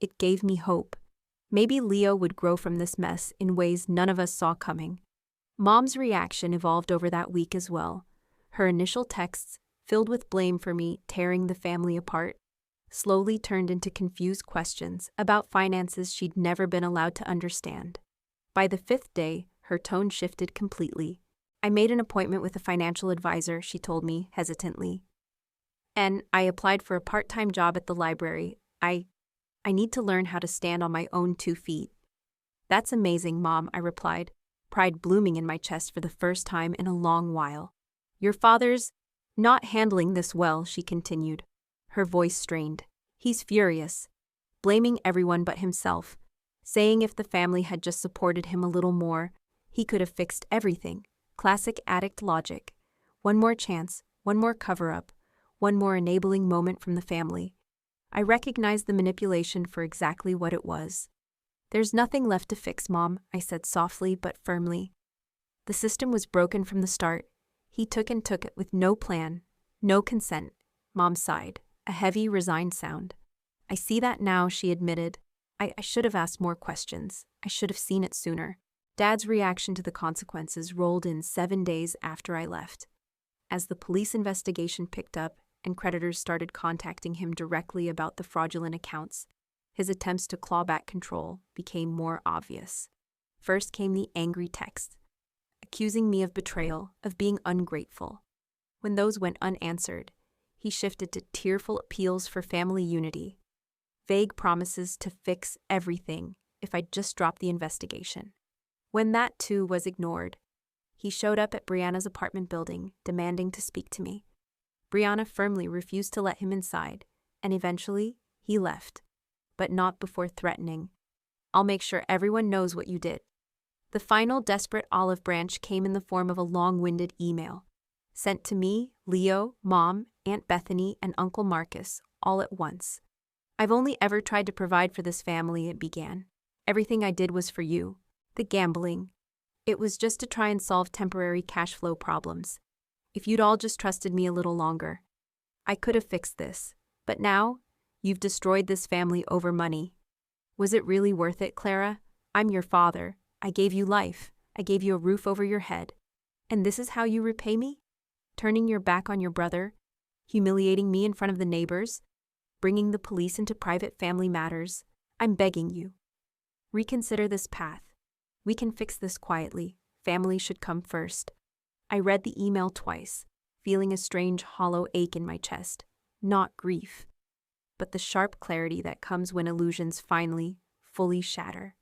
it gave me hope. Maybe Leo would grow from this mess in ways none of us saw coming. Mom's reaction evolved over that week as well. Her initial texts, filled with blame for me tearing the family apart, slowly turned into confused questions about finances she'd never been allowed to understand. By the 5th day, her tone shifted completely. "I made an appointment with a financial advisor," she told me hesitantly. "And I applied for a part-time job at the library. I need to learn how to stand on my own 2 feet." "That's amazing, Mom," I replied, pride blooming in my chest for the first time in a long while. "Your father's not handling this well," she continued, her voice strained. "He's furious, blaming everyone but himself, saying if the family had just supported him a little more, he could have fixed everything. Classic addict logic. One more chance, one more cover-up, one more enabling moment from the family." I recognized the manipulation for exactly what it was. "There's nothing left to fix, Mom," I said softly but firmly. "The system was broken from the start. He took it with no plan, no consent." Mom sighed, a heavy, resigned sound. "I see that now," she admitted. I should have asked more questions. I should have seen it sooner." Dad's reaction to the consequences rolled in 7 days after I left. As the police investigation picked up and creditors started contacting him directly about the fraudulent accounts, his attempts to claw back control became more obvious. First came the angry texts, accusing me of betrayal, of being ungrateful. When those went unanswered, he shifted to tearful appeals for family unity, vague promises to fix everything if I'd just drop the investigation. When that too was ignored, he showed up at Brianna's apartment building, demanding to speak to me. Brianna firmly refused to let him inside, and eventually he left, but not before threatening, "I'll make sure everyone knows what you did." The final desperate olive branch came in the form of a long-winded email, sent to me, Leo, Mom, Aunt Bethany, and Uncle Marcus, all at once. "I've only ever tried to provide for this family," it began. "Everything I did was for you. The gambling. It was just to try and solve temporary cash flow problems. If you'd all just trusted me a little longer, I could have fixed this. But now, you've destroyed this family over money. Was it really worth it, Clara? I'm your father. I gave you life. I gave you a roof over your head. And this is how you repay me? Turning your back on your brother? Humiliating me in front of the neighbors? Bringing the police into private family matters? I'm begging you. Reconsider this path. We can fix this quietly. Family should come first." I read the email twice, feeling a strange hollow ache in my chest. Not grief, but the sharp clarity that comes when illusions finally, fully shatter.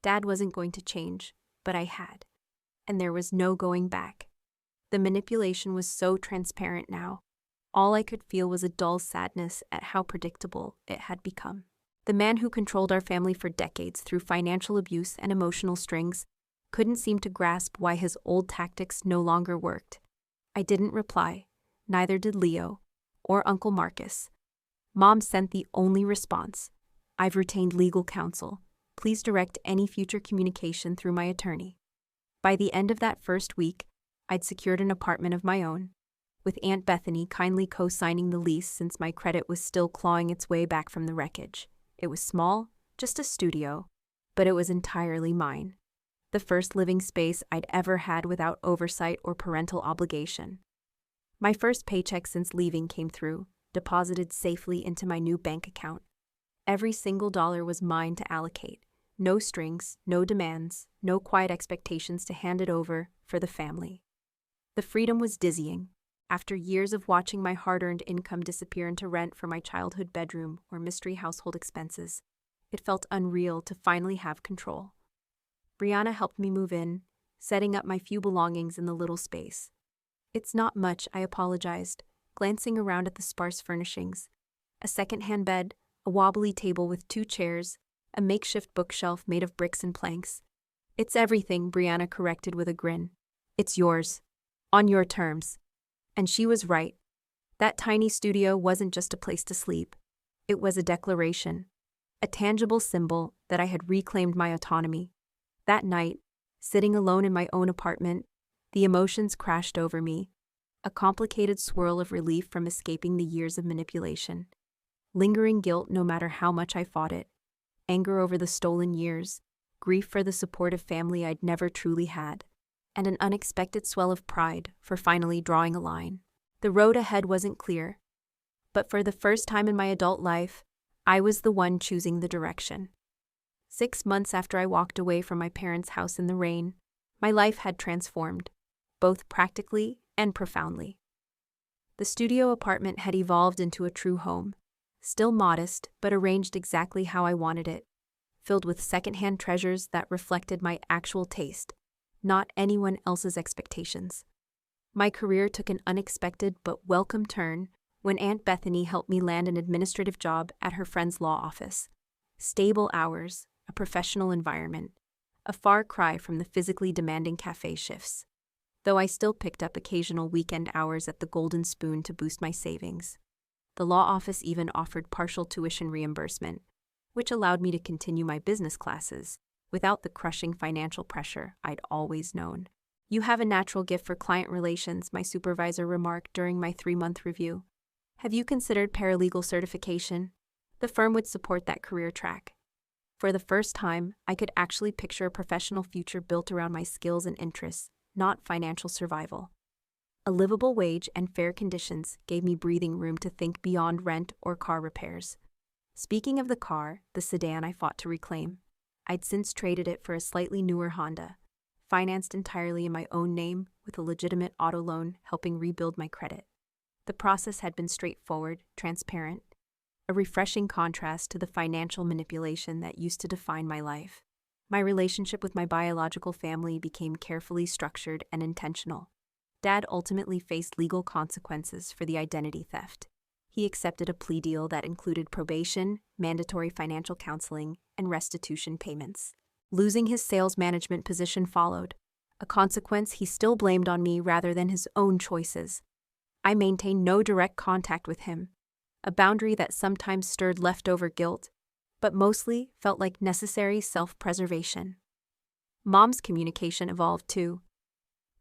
Dad wasn't going to change, but I had. And there was no going back. The manipulation was so transparent now. All I could feel was a dull sadness at how predictable it had become. The man who controlled our family for decades through financial abuse and emotional strings couldn't seem to grasp why his old tactics no longer worked. I didn't reply, neither did Leo or Uncle Marcus. Mom sent the only response: "I've retained legal counsel. Please direct any future communication through my attorney." By the end of that first week, I'd secured an apartment of my own, with Aunt Bethany kindly co-signing the lease since my credit was still clawing its way back from the wreckage. It was small, just a studio, but it was entirely mine. The first living space I'd ever had without oversight or parental obligation. My first paycheck since leaving came through, deposited safely into my new bank account. Every single dollar was mine to allocate. No strings, no demands, no quiet expectations to hand it over for the family. The freedom was dizzying. After years of watching my hard-earned income disappear into rent for my childhood bedroom or mystery household expenses, it felt unreal to finally have control. Brianna helped me move in, setting up my few belongings in the little space. "It's not much," I apologized, glancing around at the sparse furnishings. A second-hand bed, a wobbly table with 2 chairs, a makeshift bookshelf made of bricks and planks. "It's everything," Brianna corrected with a grin. "It's yours. On your terms." And she was right. That tiny studio wasn't just a place to sleep. It was a declaration, a tangible symbol that I had reclaimed my autonomy. That night, sitting alone in my own apartment, the emotions crashed over me, a complicated swirl of relief from escaping the years of manipulation, lingering guilt no matter how much I fought it, anger over the stolen years, grief for the supportive family I'd never truly had, and an unexpected swell of pride for finally drawing a line. The road ahead wasn't clear, but for the first time in my adult life, I was the one choosing the direction. 6 months after I walked away from my parents' house in the rain, my life had transformed, both practically and profoundly. The studio apartment had evolved into a true home, still modest but arranged exactly how I wanted it, filled with secondhand treasures that reflected my actual taste, not anyone else's expectations. My career took an unexpected but welcome turn when Aunt Bethany helped me land an administrative job at her friend's law office. Stable hours, a professional environment, a far cry from the physically demanding cafe shifts. Though I still picked up occasional weekend hours at the Golden Spoon to boost my savings. The law office even offered partial tuition reimbursement, which allowed me to continue my business classes without the crushing financial pressure I'd always known. "You have a natural gift for client relations," my supervisor remarked during my 3-month review. "Have you considered paralegal certification? The firm would support that career track." For the first time, I could actually picture a professional future built around my skills and interests, not financial survival. A livable wage and fair conditions gave me breathing room to think beyond rent or car repairs. Speaking of the car, the sedan I fought to reclaim, I'd since traded it for a slightly newer Honda, financed entirely in my own name with a legitimate auto loan helping rebuild my credit. The process had been straightforward, transparent, a refreshing contrast to the financial manipulation that used to define my life. My relationship with my biological family became carefully structured and intentional. Dad ultimately faced legal consequences for the identity theft. He accepted a plea deal that included probation, mandatory financial counseling, and restitution payments. Losing his sales management position followed, a consequence he still blamed on me rather than his own choices. I maintained no direct contact with him, a boundary that sometimes stirred leftover guilt, but mostly felt like necessary self-preservation. Mom's communication evolved too.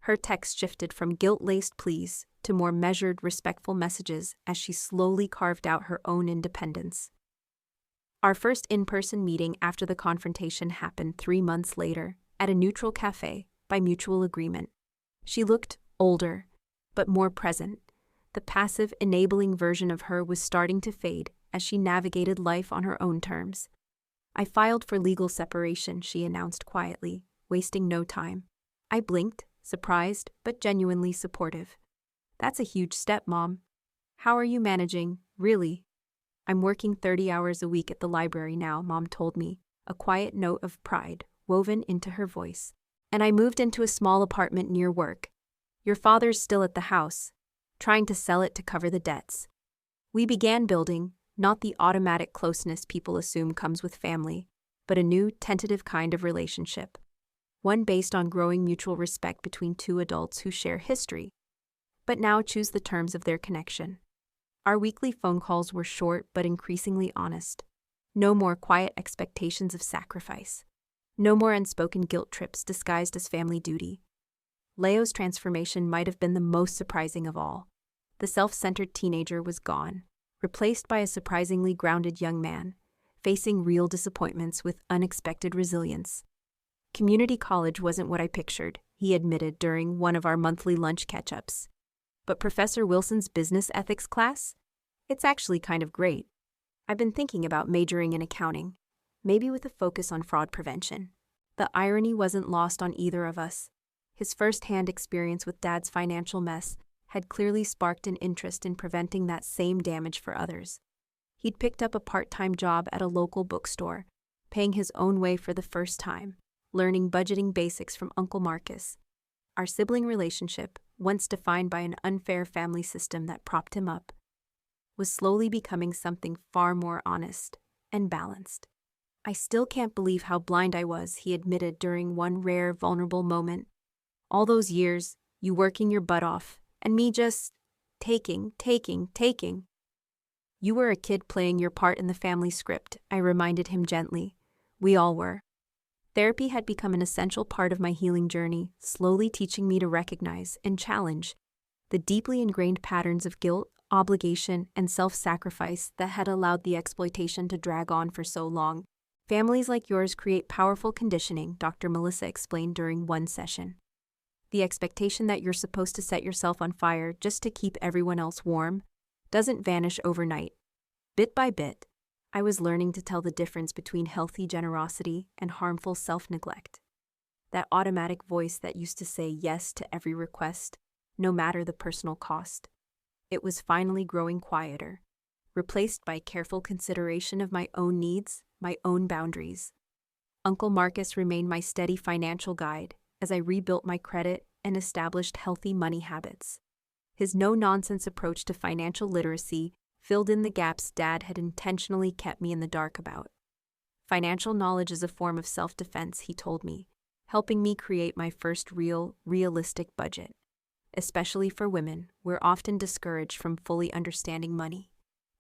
Her text shifted from guilt-laced pleas to more measured, respectful messages as she slowly carved out her own independence. Our first in-person meeting after the confrontation happened 3 months later at a neutral cafe by mutual agreement. She looked older, but more present. The passive, enabling version of her was starting to fade as she navigated life on her own terms. "I filed for legal separation," she announced quietly, wasting no time. I blinked, surprised but genuinely supportive. "That's a huge step, Mom. How are you managing, really?" "I'm working 30 hours a week at the library now," Mom told me, a quiet note of pride woven into her voice. "And I moved into a small apartment near work. Your father's still at the house, trying to sell it to cover the debts." We began building, not the automatic closeness people assume comes with family, but a new, tentative kind of relationship. One based on growing mutual respect between two adults who share history, but now choose the terms of their connection. Our weekly phone calls were short but increasingly honest. No more quiet expectations of sacrifice. No more unspoken guilt trips disguised as family duty. Leo's transformation might have been the most surprising of all. The self-centered teenager was gone, replaced by a surprisingly grounded young man, facing real disappointments with unexpected resilience. "Community college wasn't what I pictured," he admitted during one of our monthly lunch catch-ups. "But Professor Wilson's business ethics class? It's actually kind of great. I've been thinking about majoring in accounting, maybe with a focus on fraud prevention." The irony wasn't lost on either of us. His first-hand experience with Dad's financial mess had clearly sparked an interest in preventing that same damage for others. He'd picked up a part-time job at a local bookstore, paying his own way for the first time, learning budgeting basics from Uncle Marcus. Our sibling relationship, once defined by an unfair family system that propped him up, was slowly becoming something far more honest and balanced. "I still can't believe how blind I was," he admitted during one rare, vulnerable moment. "All those years, you working your butt off, and me just taking. "You were a kid playing your part in the family script," I reminded him gently. "We all were." Therapy had become an essential part of my healing journey, slowly teaching me to recognize and challenge the deeply ingrained patterns of guilt, obligation, and self-sacrifice that had allowed the exploitation to drag on for so long. Families like yours create powerful conditioning, Dr. Melissa explained during one session. The expectation that you're supposed to set yourself on fire just to keep everyone else warm doesn't vanish overnight. Bit by bit, I was learning to tell the difference between healthy generosity and harmful self-neglect. That automatic voice that used to say yes to every request, no matter the personal cost. It was finally growing quieter, replaced by careful consideration of my own needs, my own boundaries. Uncle Marcus remained my steady financial guide as I rebuilt my credit and established healthy money habits. His no-nonsense approach to financial literacy filled in the gaps Dad had intentionally kept me in the dark about. Financial knowledge is a form of self-defense, he told me, helping me create my first realistic budget. Especially for women, we're often discouraged from fully understanding money.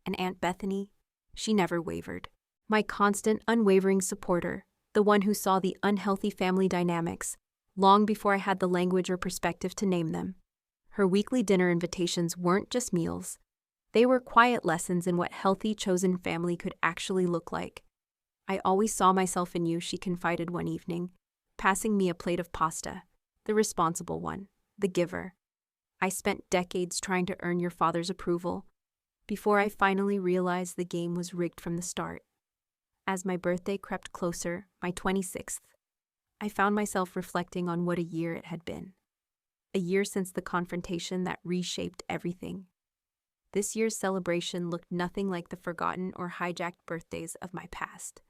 And Aunt Bethany, she never wavered. My constant, unwavering supporter, the one who saw the unhealthy family dynamics, long before I had the language or perspective to name them. Her weekly dinner invitations weren't just meals. They were quiet lessons in what healthy, chosen family could actually look like. I always saw myself in you, she confided one evening, passing me a plate of pasta, the responsible one, the giver. I spent decades trying to earn your father's approval, before I finally realized the game was rigged from the start. As my birthday crept closer, my 26th, I found myself reflecting on what a year it had been. A year since the confrontation that reshaped everything. This year's celebration looked nothing like the forgotten or hijacked birthdays of my past.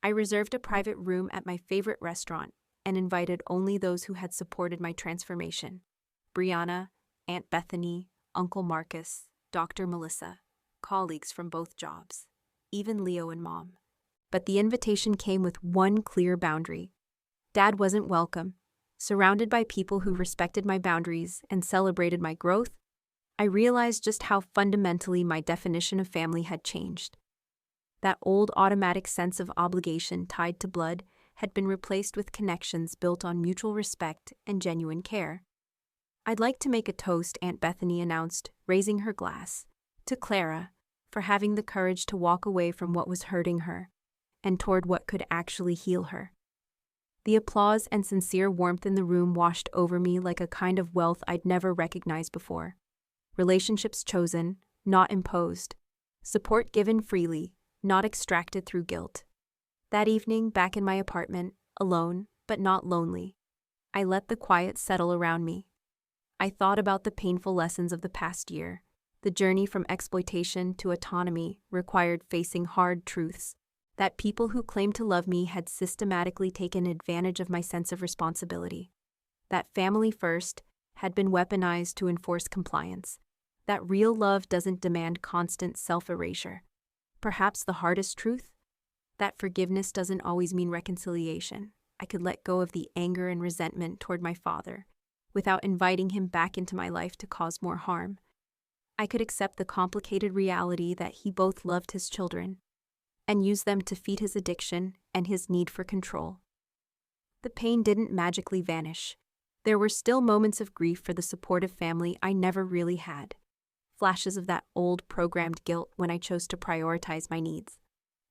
I reserved a private room at my favorite restaurant and invited only those who had supported my transformation. Brianna, Aunt Bethany, Uncle Marcus, Dr. Melissa, colleagues from both jobs, even Leo and Mom. But the invitation came with one clear boundary. Dad wasn't welcome. Surrounded by people who respected my boundaries and celebrated my growth, I realized just how fundamentally my definition of family had changed. That old automatic sense of obligation tied to blood had been replaced with connections built on mutual respect and genuine care. I'd like to make a toast, Aunt Bethany announced, raising her glass, to Clara, for having the courage to walk away from what was hurting her, and toward what could actually heal her. The applause and sincere warmth in the room washed over me like a kind of wealth I'd never recognized before. Relationships chosen, not imposed. Support given freely, not extracted through guilt. That evening, back in my apartment, alone, but not lonely, I let the quiet settle around me. I thought about the painful lessons of the past year. The journey from exploitation to autonomy required facing hard truths. That people who claimed to love me had systematically taken advantage of my sense of responsibility. That family first had been weaponized to enforce compliance. That real love doesn't demand constant self-erasure. Perhaps the hardest truth? That forgiveness doesn't always mean reconciliation. I could let go of the anger and resentment toward my father, without inviting him back into my life to cause more harm. I could accept the complicated reality that he both loved his children and used them to feed his addiction and his need for control. The pain didn't magically vanish. There were still moments of grief for the supportive family I never really had. Flashes of that old programmed guilt when I chose to prioritize my needs.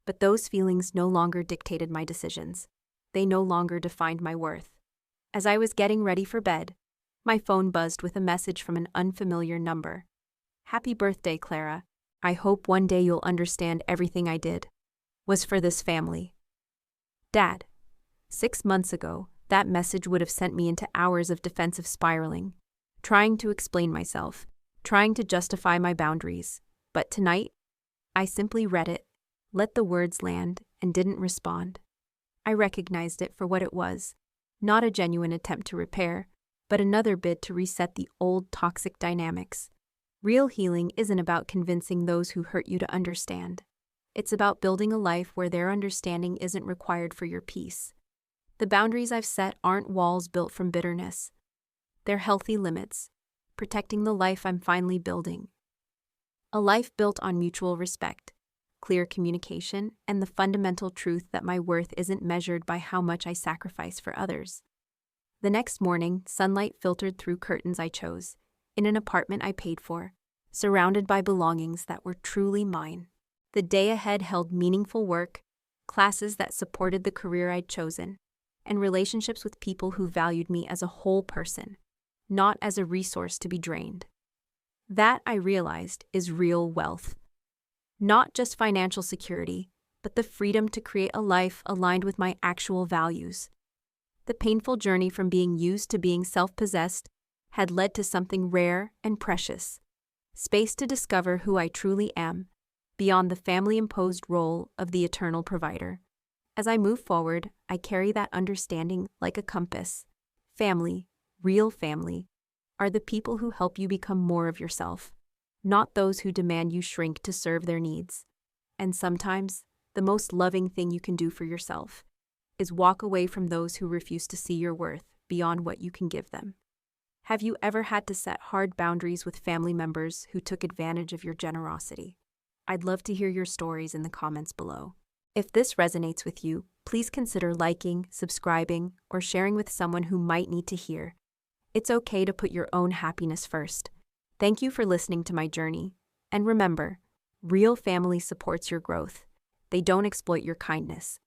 But those feelings no longer dictated my decisions. They no longer defined my worth. As I was getting ready for bed, my phone buzzed with a message from an unfamiliar number. "Happy birthday, Clara. I hope one day you'll understand everything I did was for this family." Dad. 6 months ago, that message would have sent me into hours of defensive spiraling, trying to explain myself, trying to justify my boundaries. But tonight, I simply read it, let the words land, and didn't respond. I recognized it for what it was, not a genuine attempt to repair, but another bid to reset the old toxic dynamics. Real healing isn't about convincing those who hurt you to understand. It's about building a life where their understanding isn't required for your peace. The boundaries I've set aren't walls built from bitterness. They're healthy limits, protecting the life I'm finally building. A life built on mutual respect, clear communication, and the fundamental truth that my worth isn't measured by how much I sacrifice for others. The next morning, sunlight filtered through curtains I chose, in an apartment I paid for, surrounded by belongings that were truly mine. The day ahead held meaningful work, classes that supported the career I'd chosen, and relationships with people who valued me as a whole person, not as a resource to be drained. That, I realized, is real wealth. Not just financial security, but the freedom to create a life aligned with my actual values. The painful journey from being used to being self-possessed had led to something rare and precious: space to discover who I truly am, beyond the family-imposed role of the eternal provider. As I move forward, I carry that understanding like a compass. Family, real family, are the people who help you become more of yourself, not those who demand you shrink to serve their needs. And sometimes, the most loving thing you can do for yourself is walk away from those who refuse to see your worth beyond what you can give them. Have you ever had to set hard boundaries with family members who took advantage of your generosity? I'd love to hear your stories in the comments below. If this resonates with you, please consider liking, subscribing, or sharing with someone who might need to hear. It's okay to put your own happiness first. Thank you for listening to my journey. And remember, real family supports your growth. They don't exploit your kindness.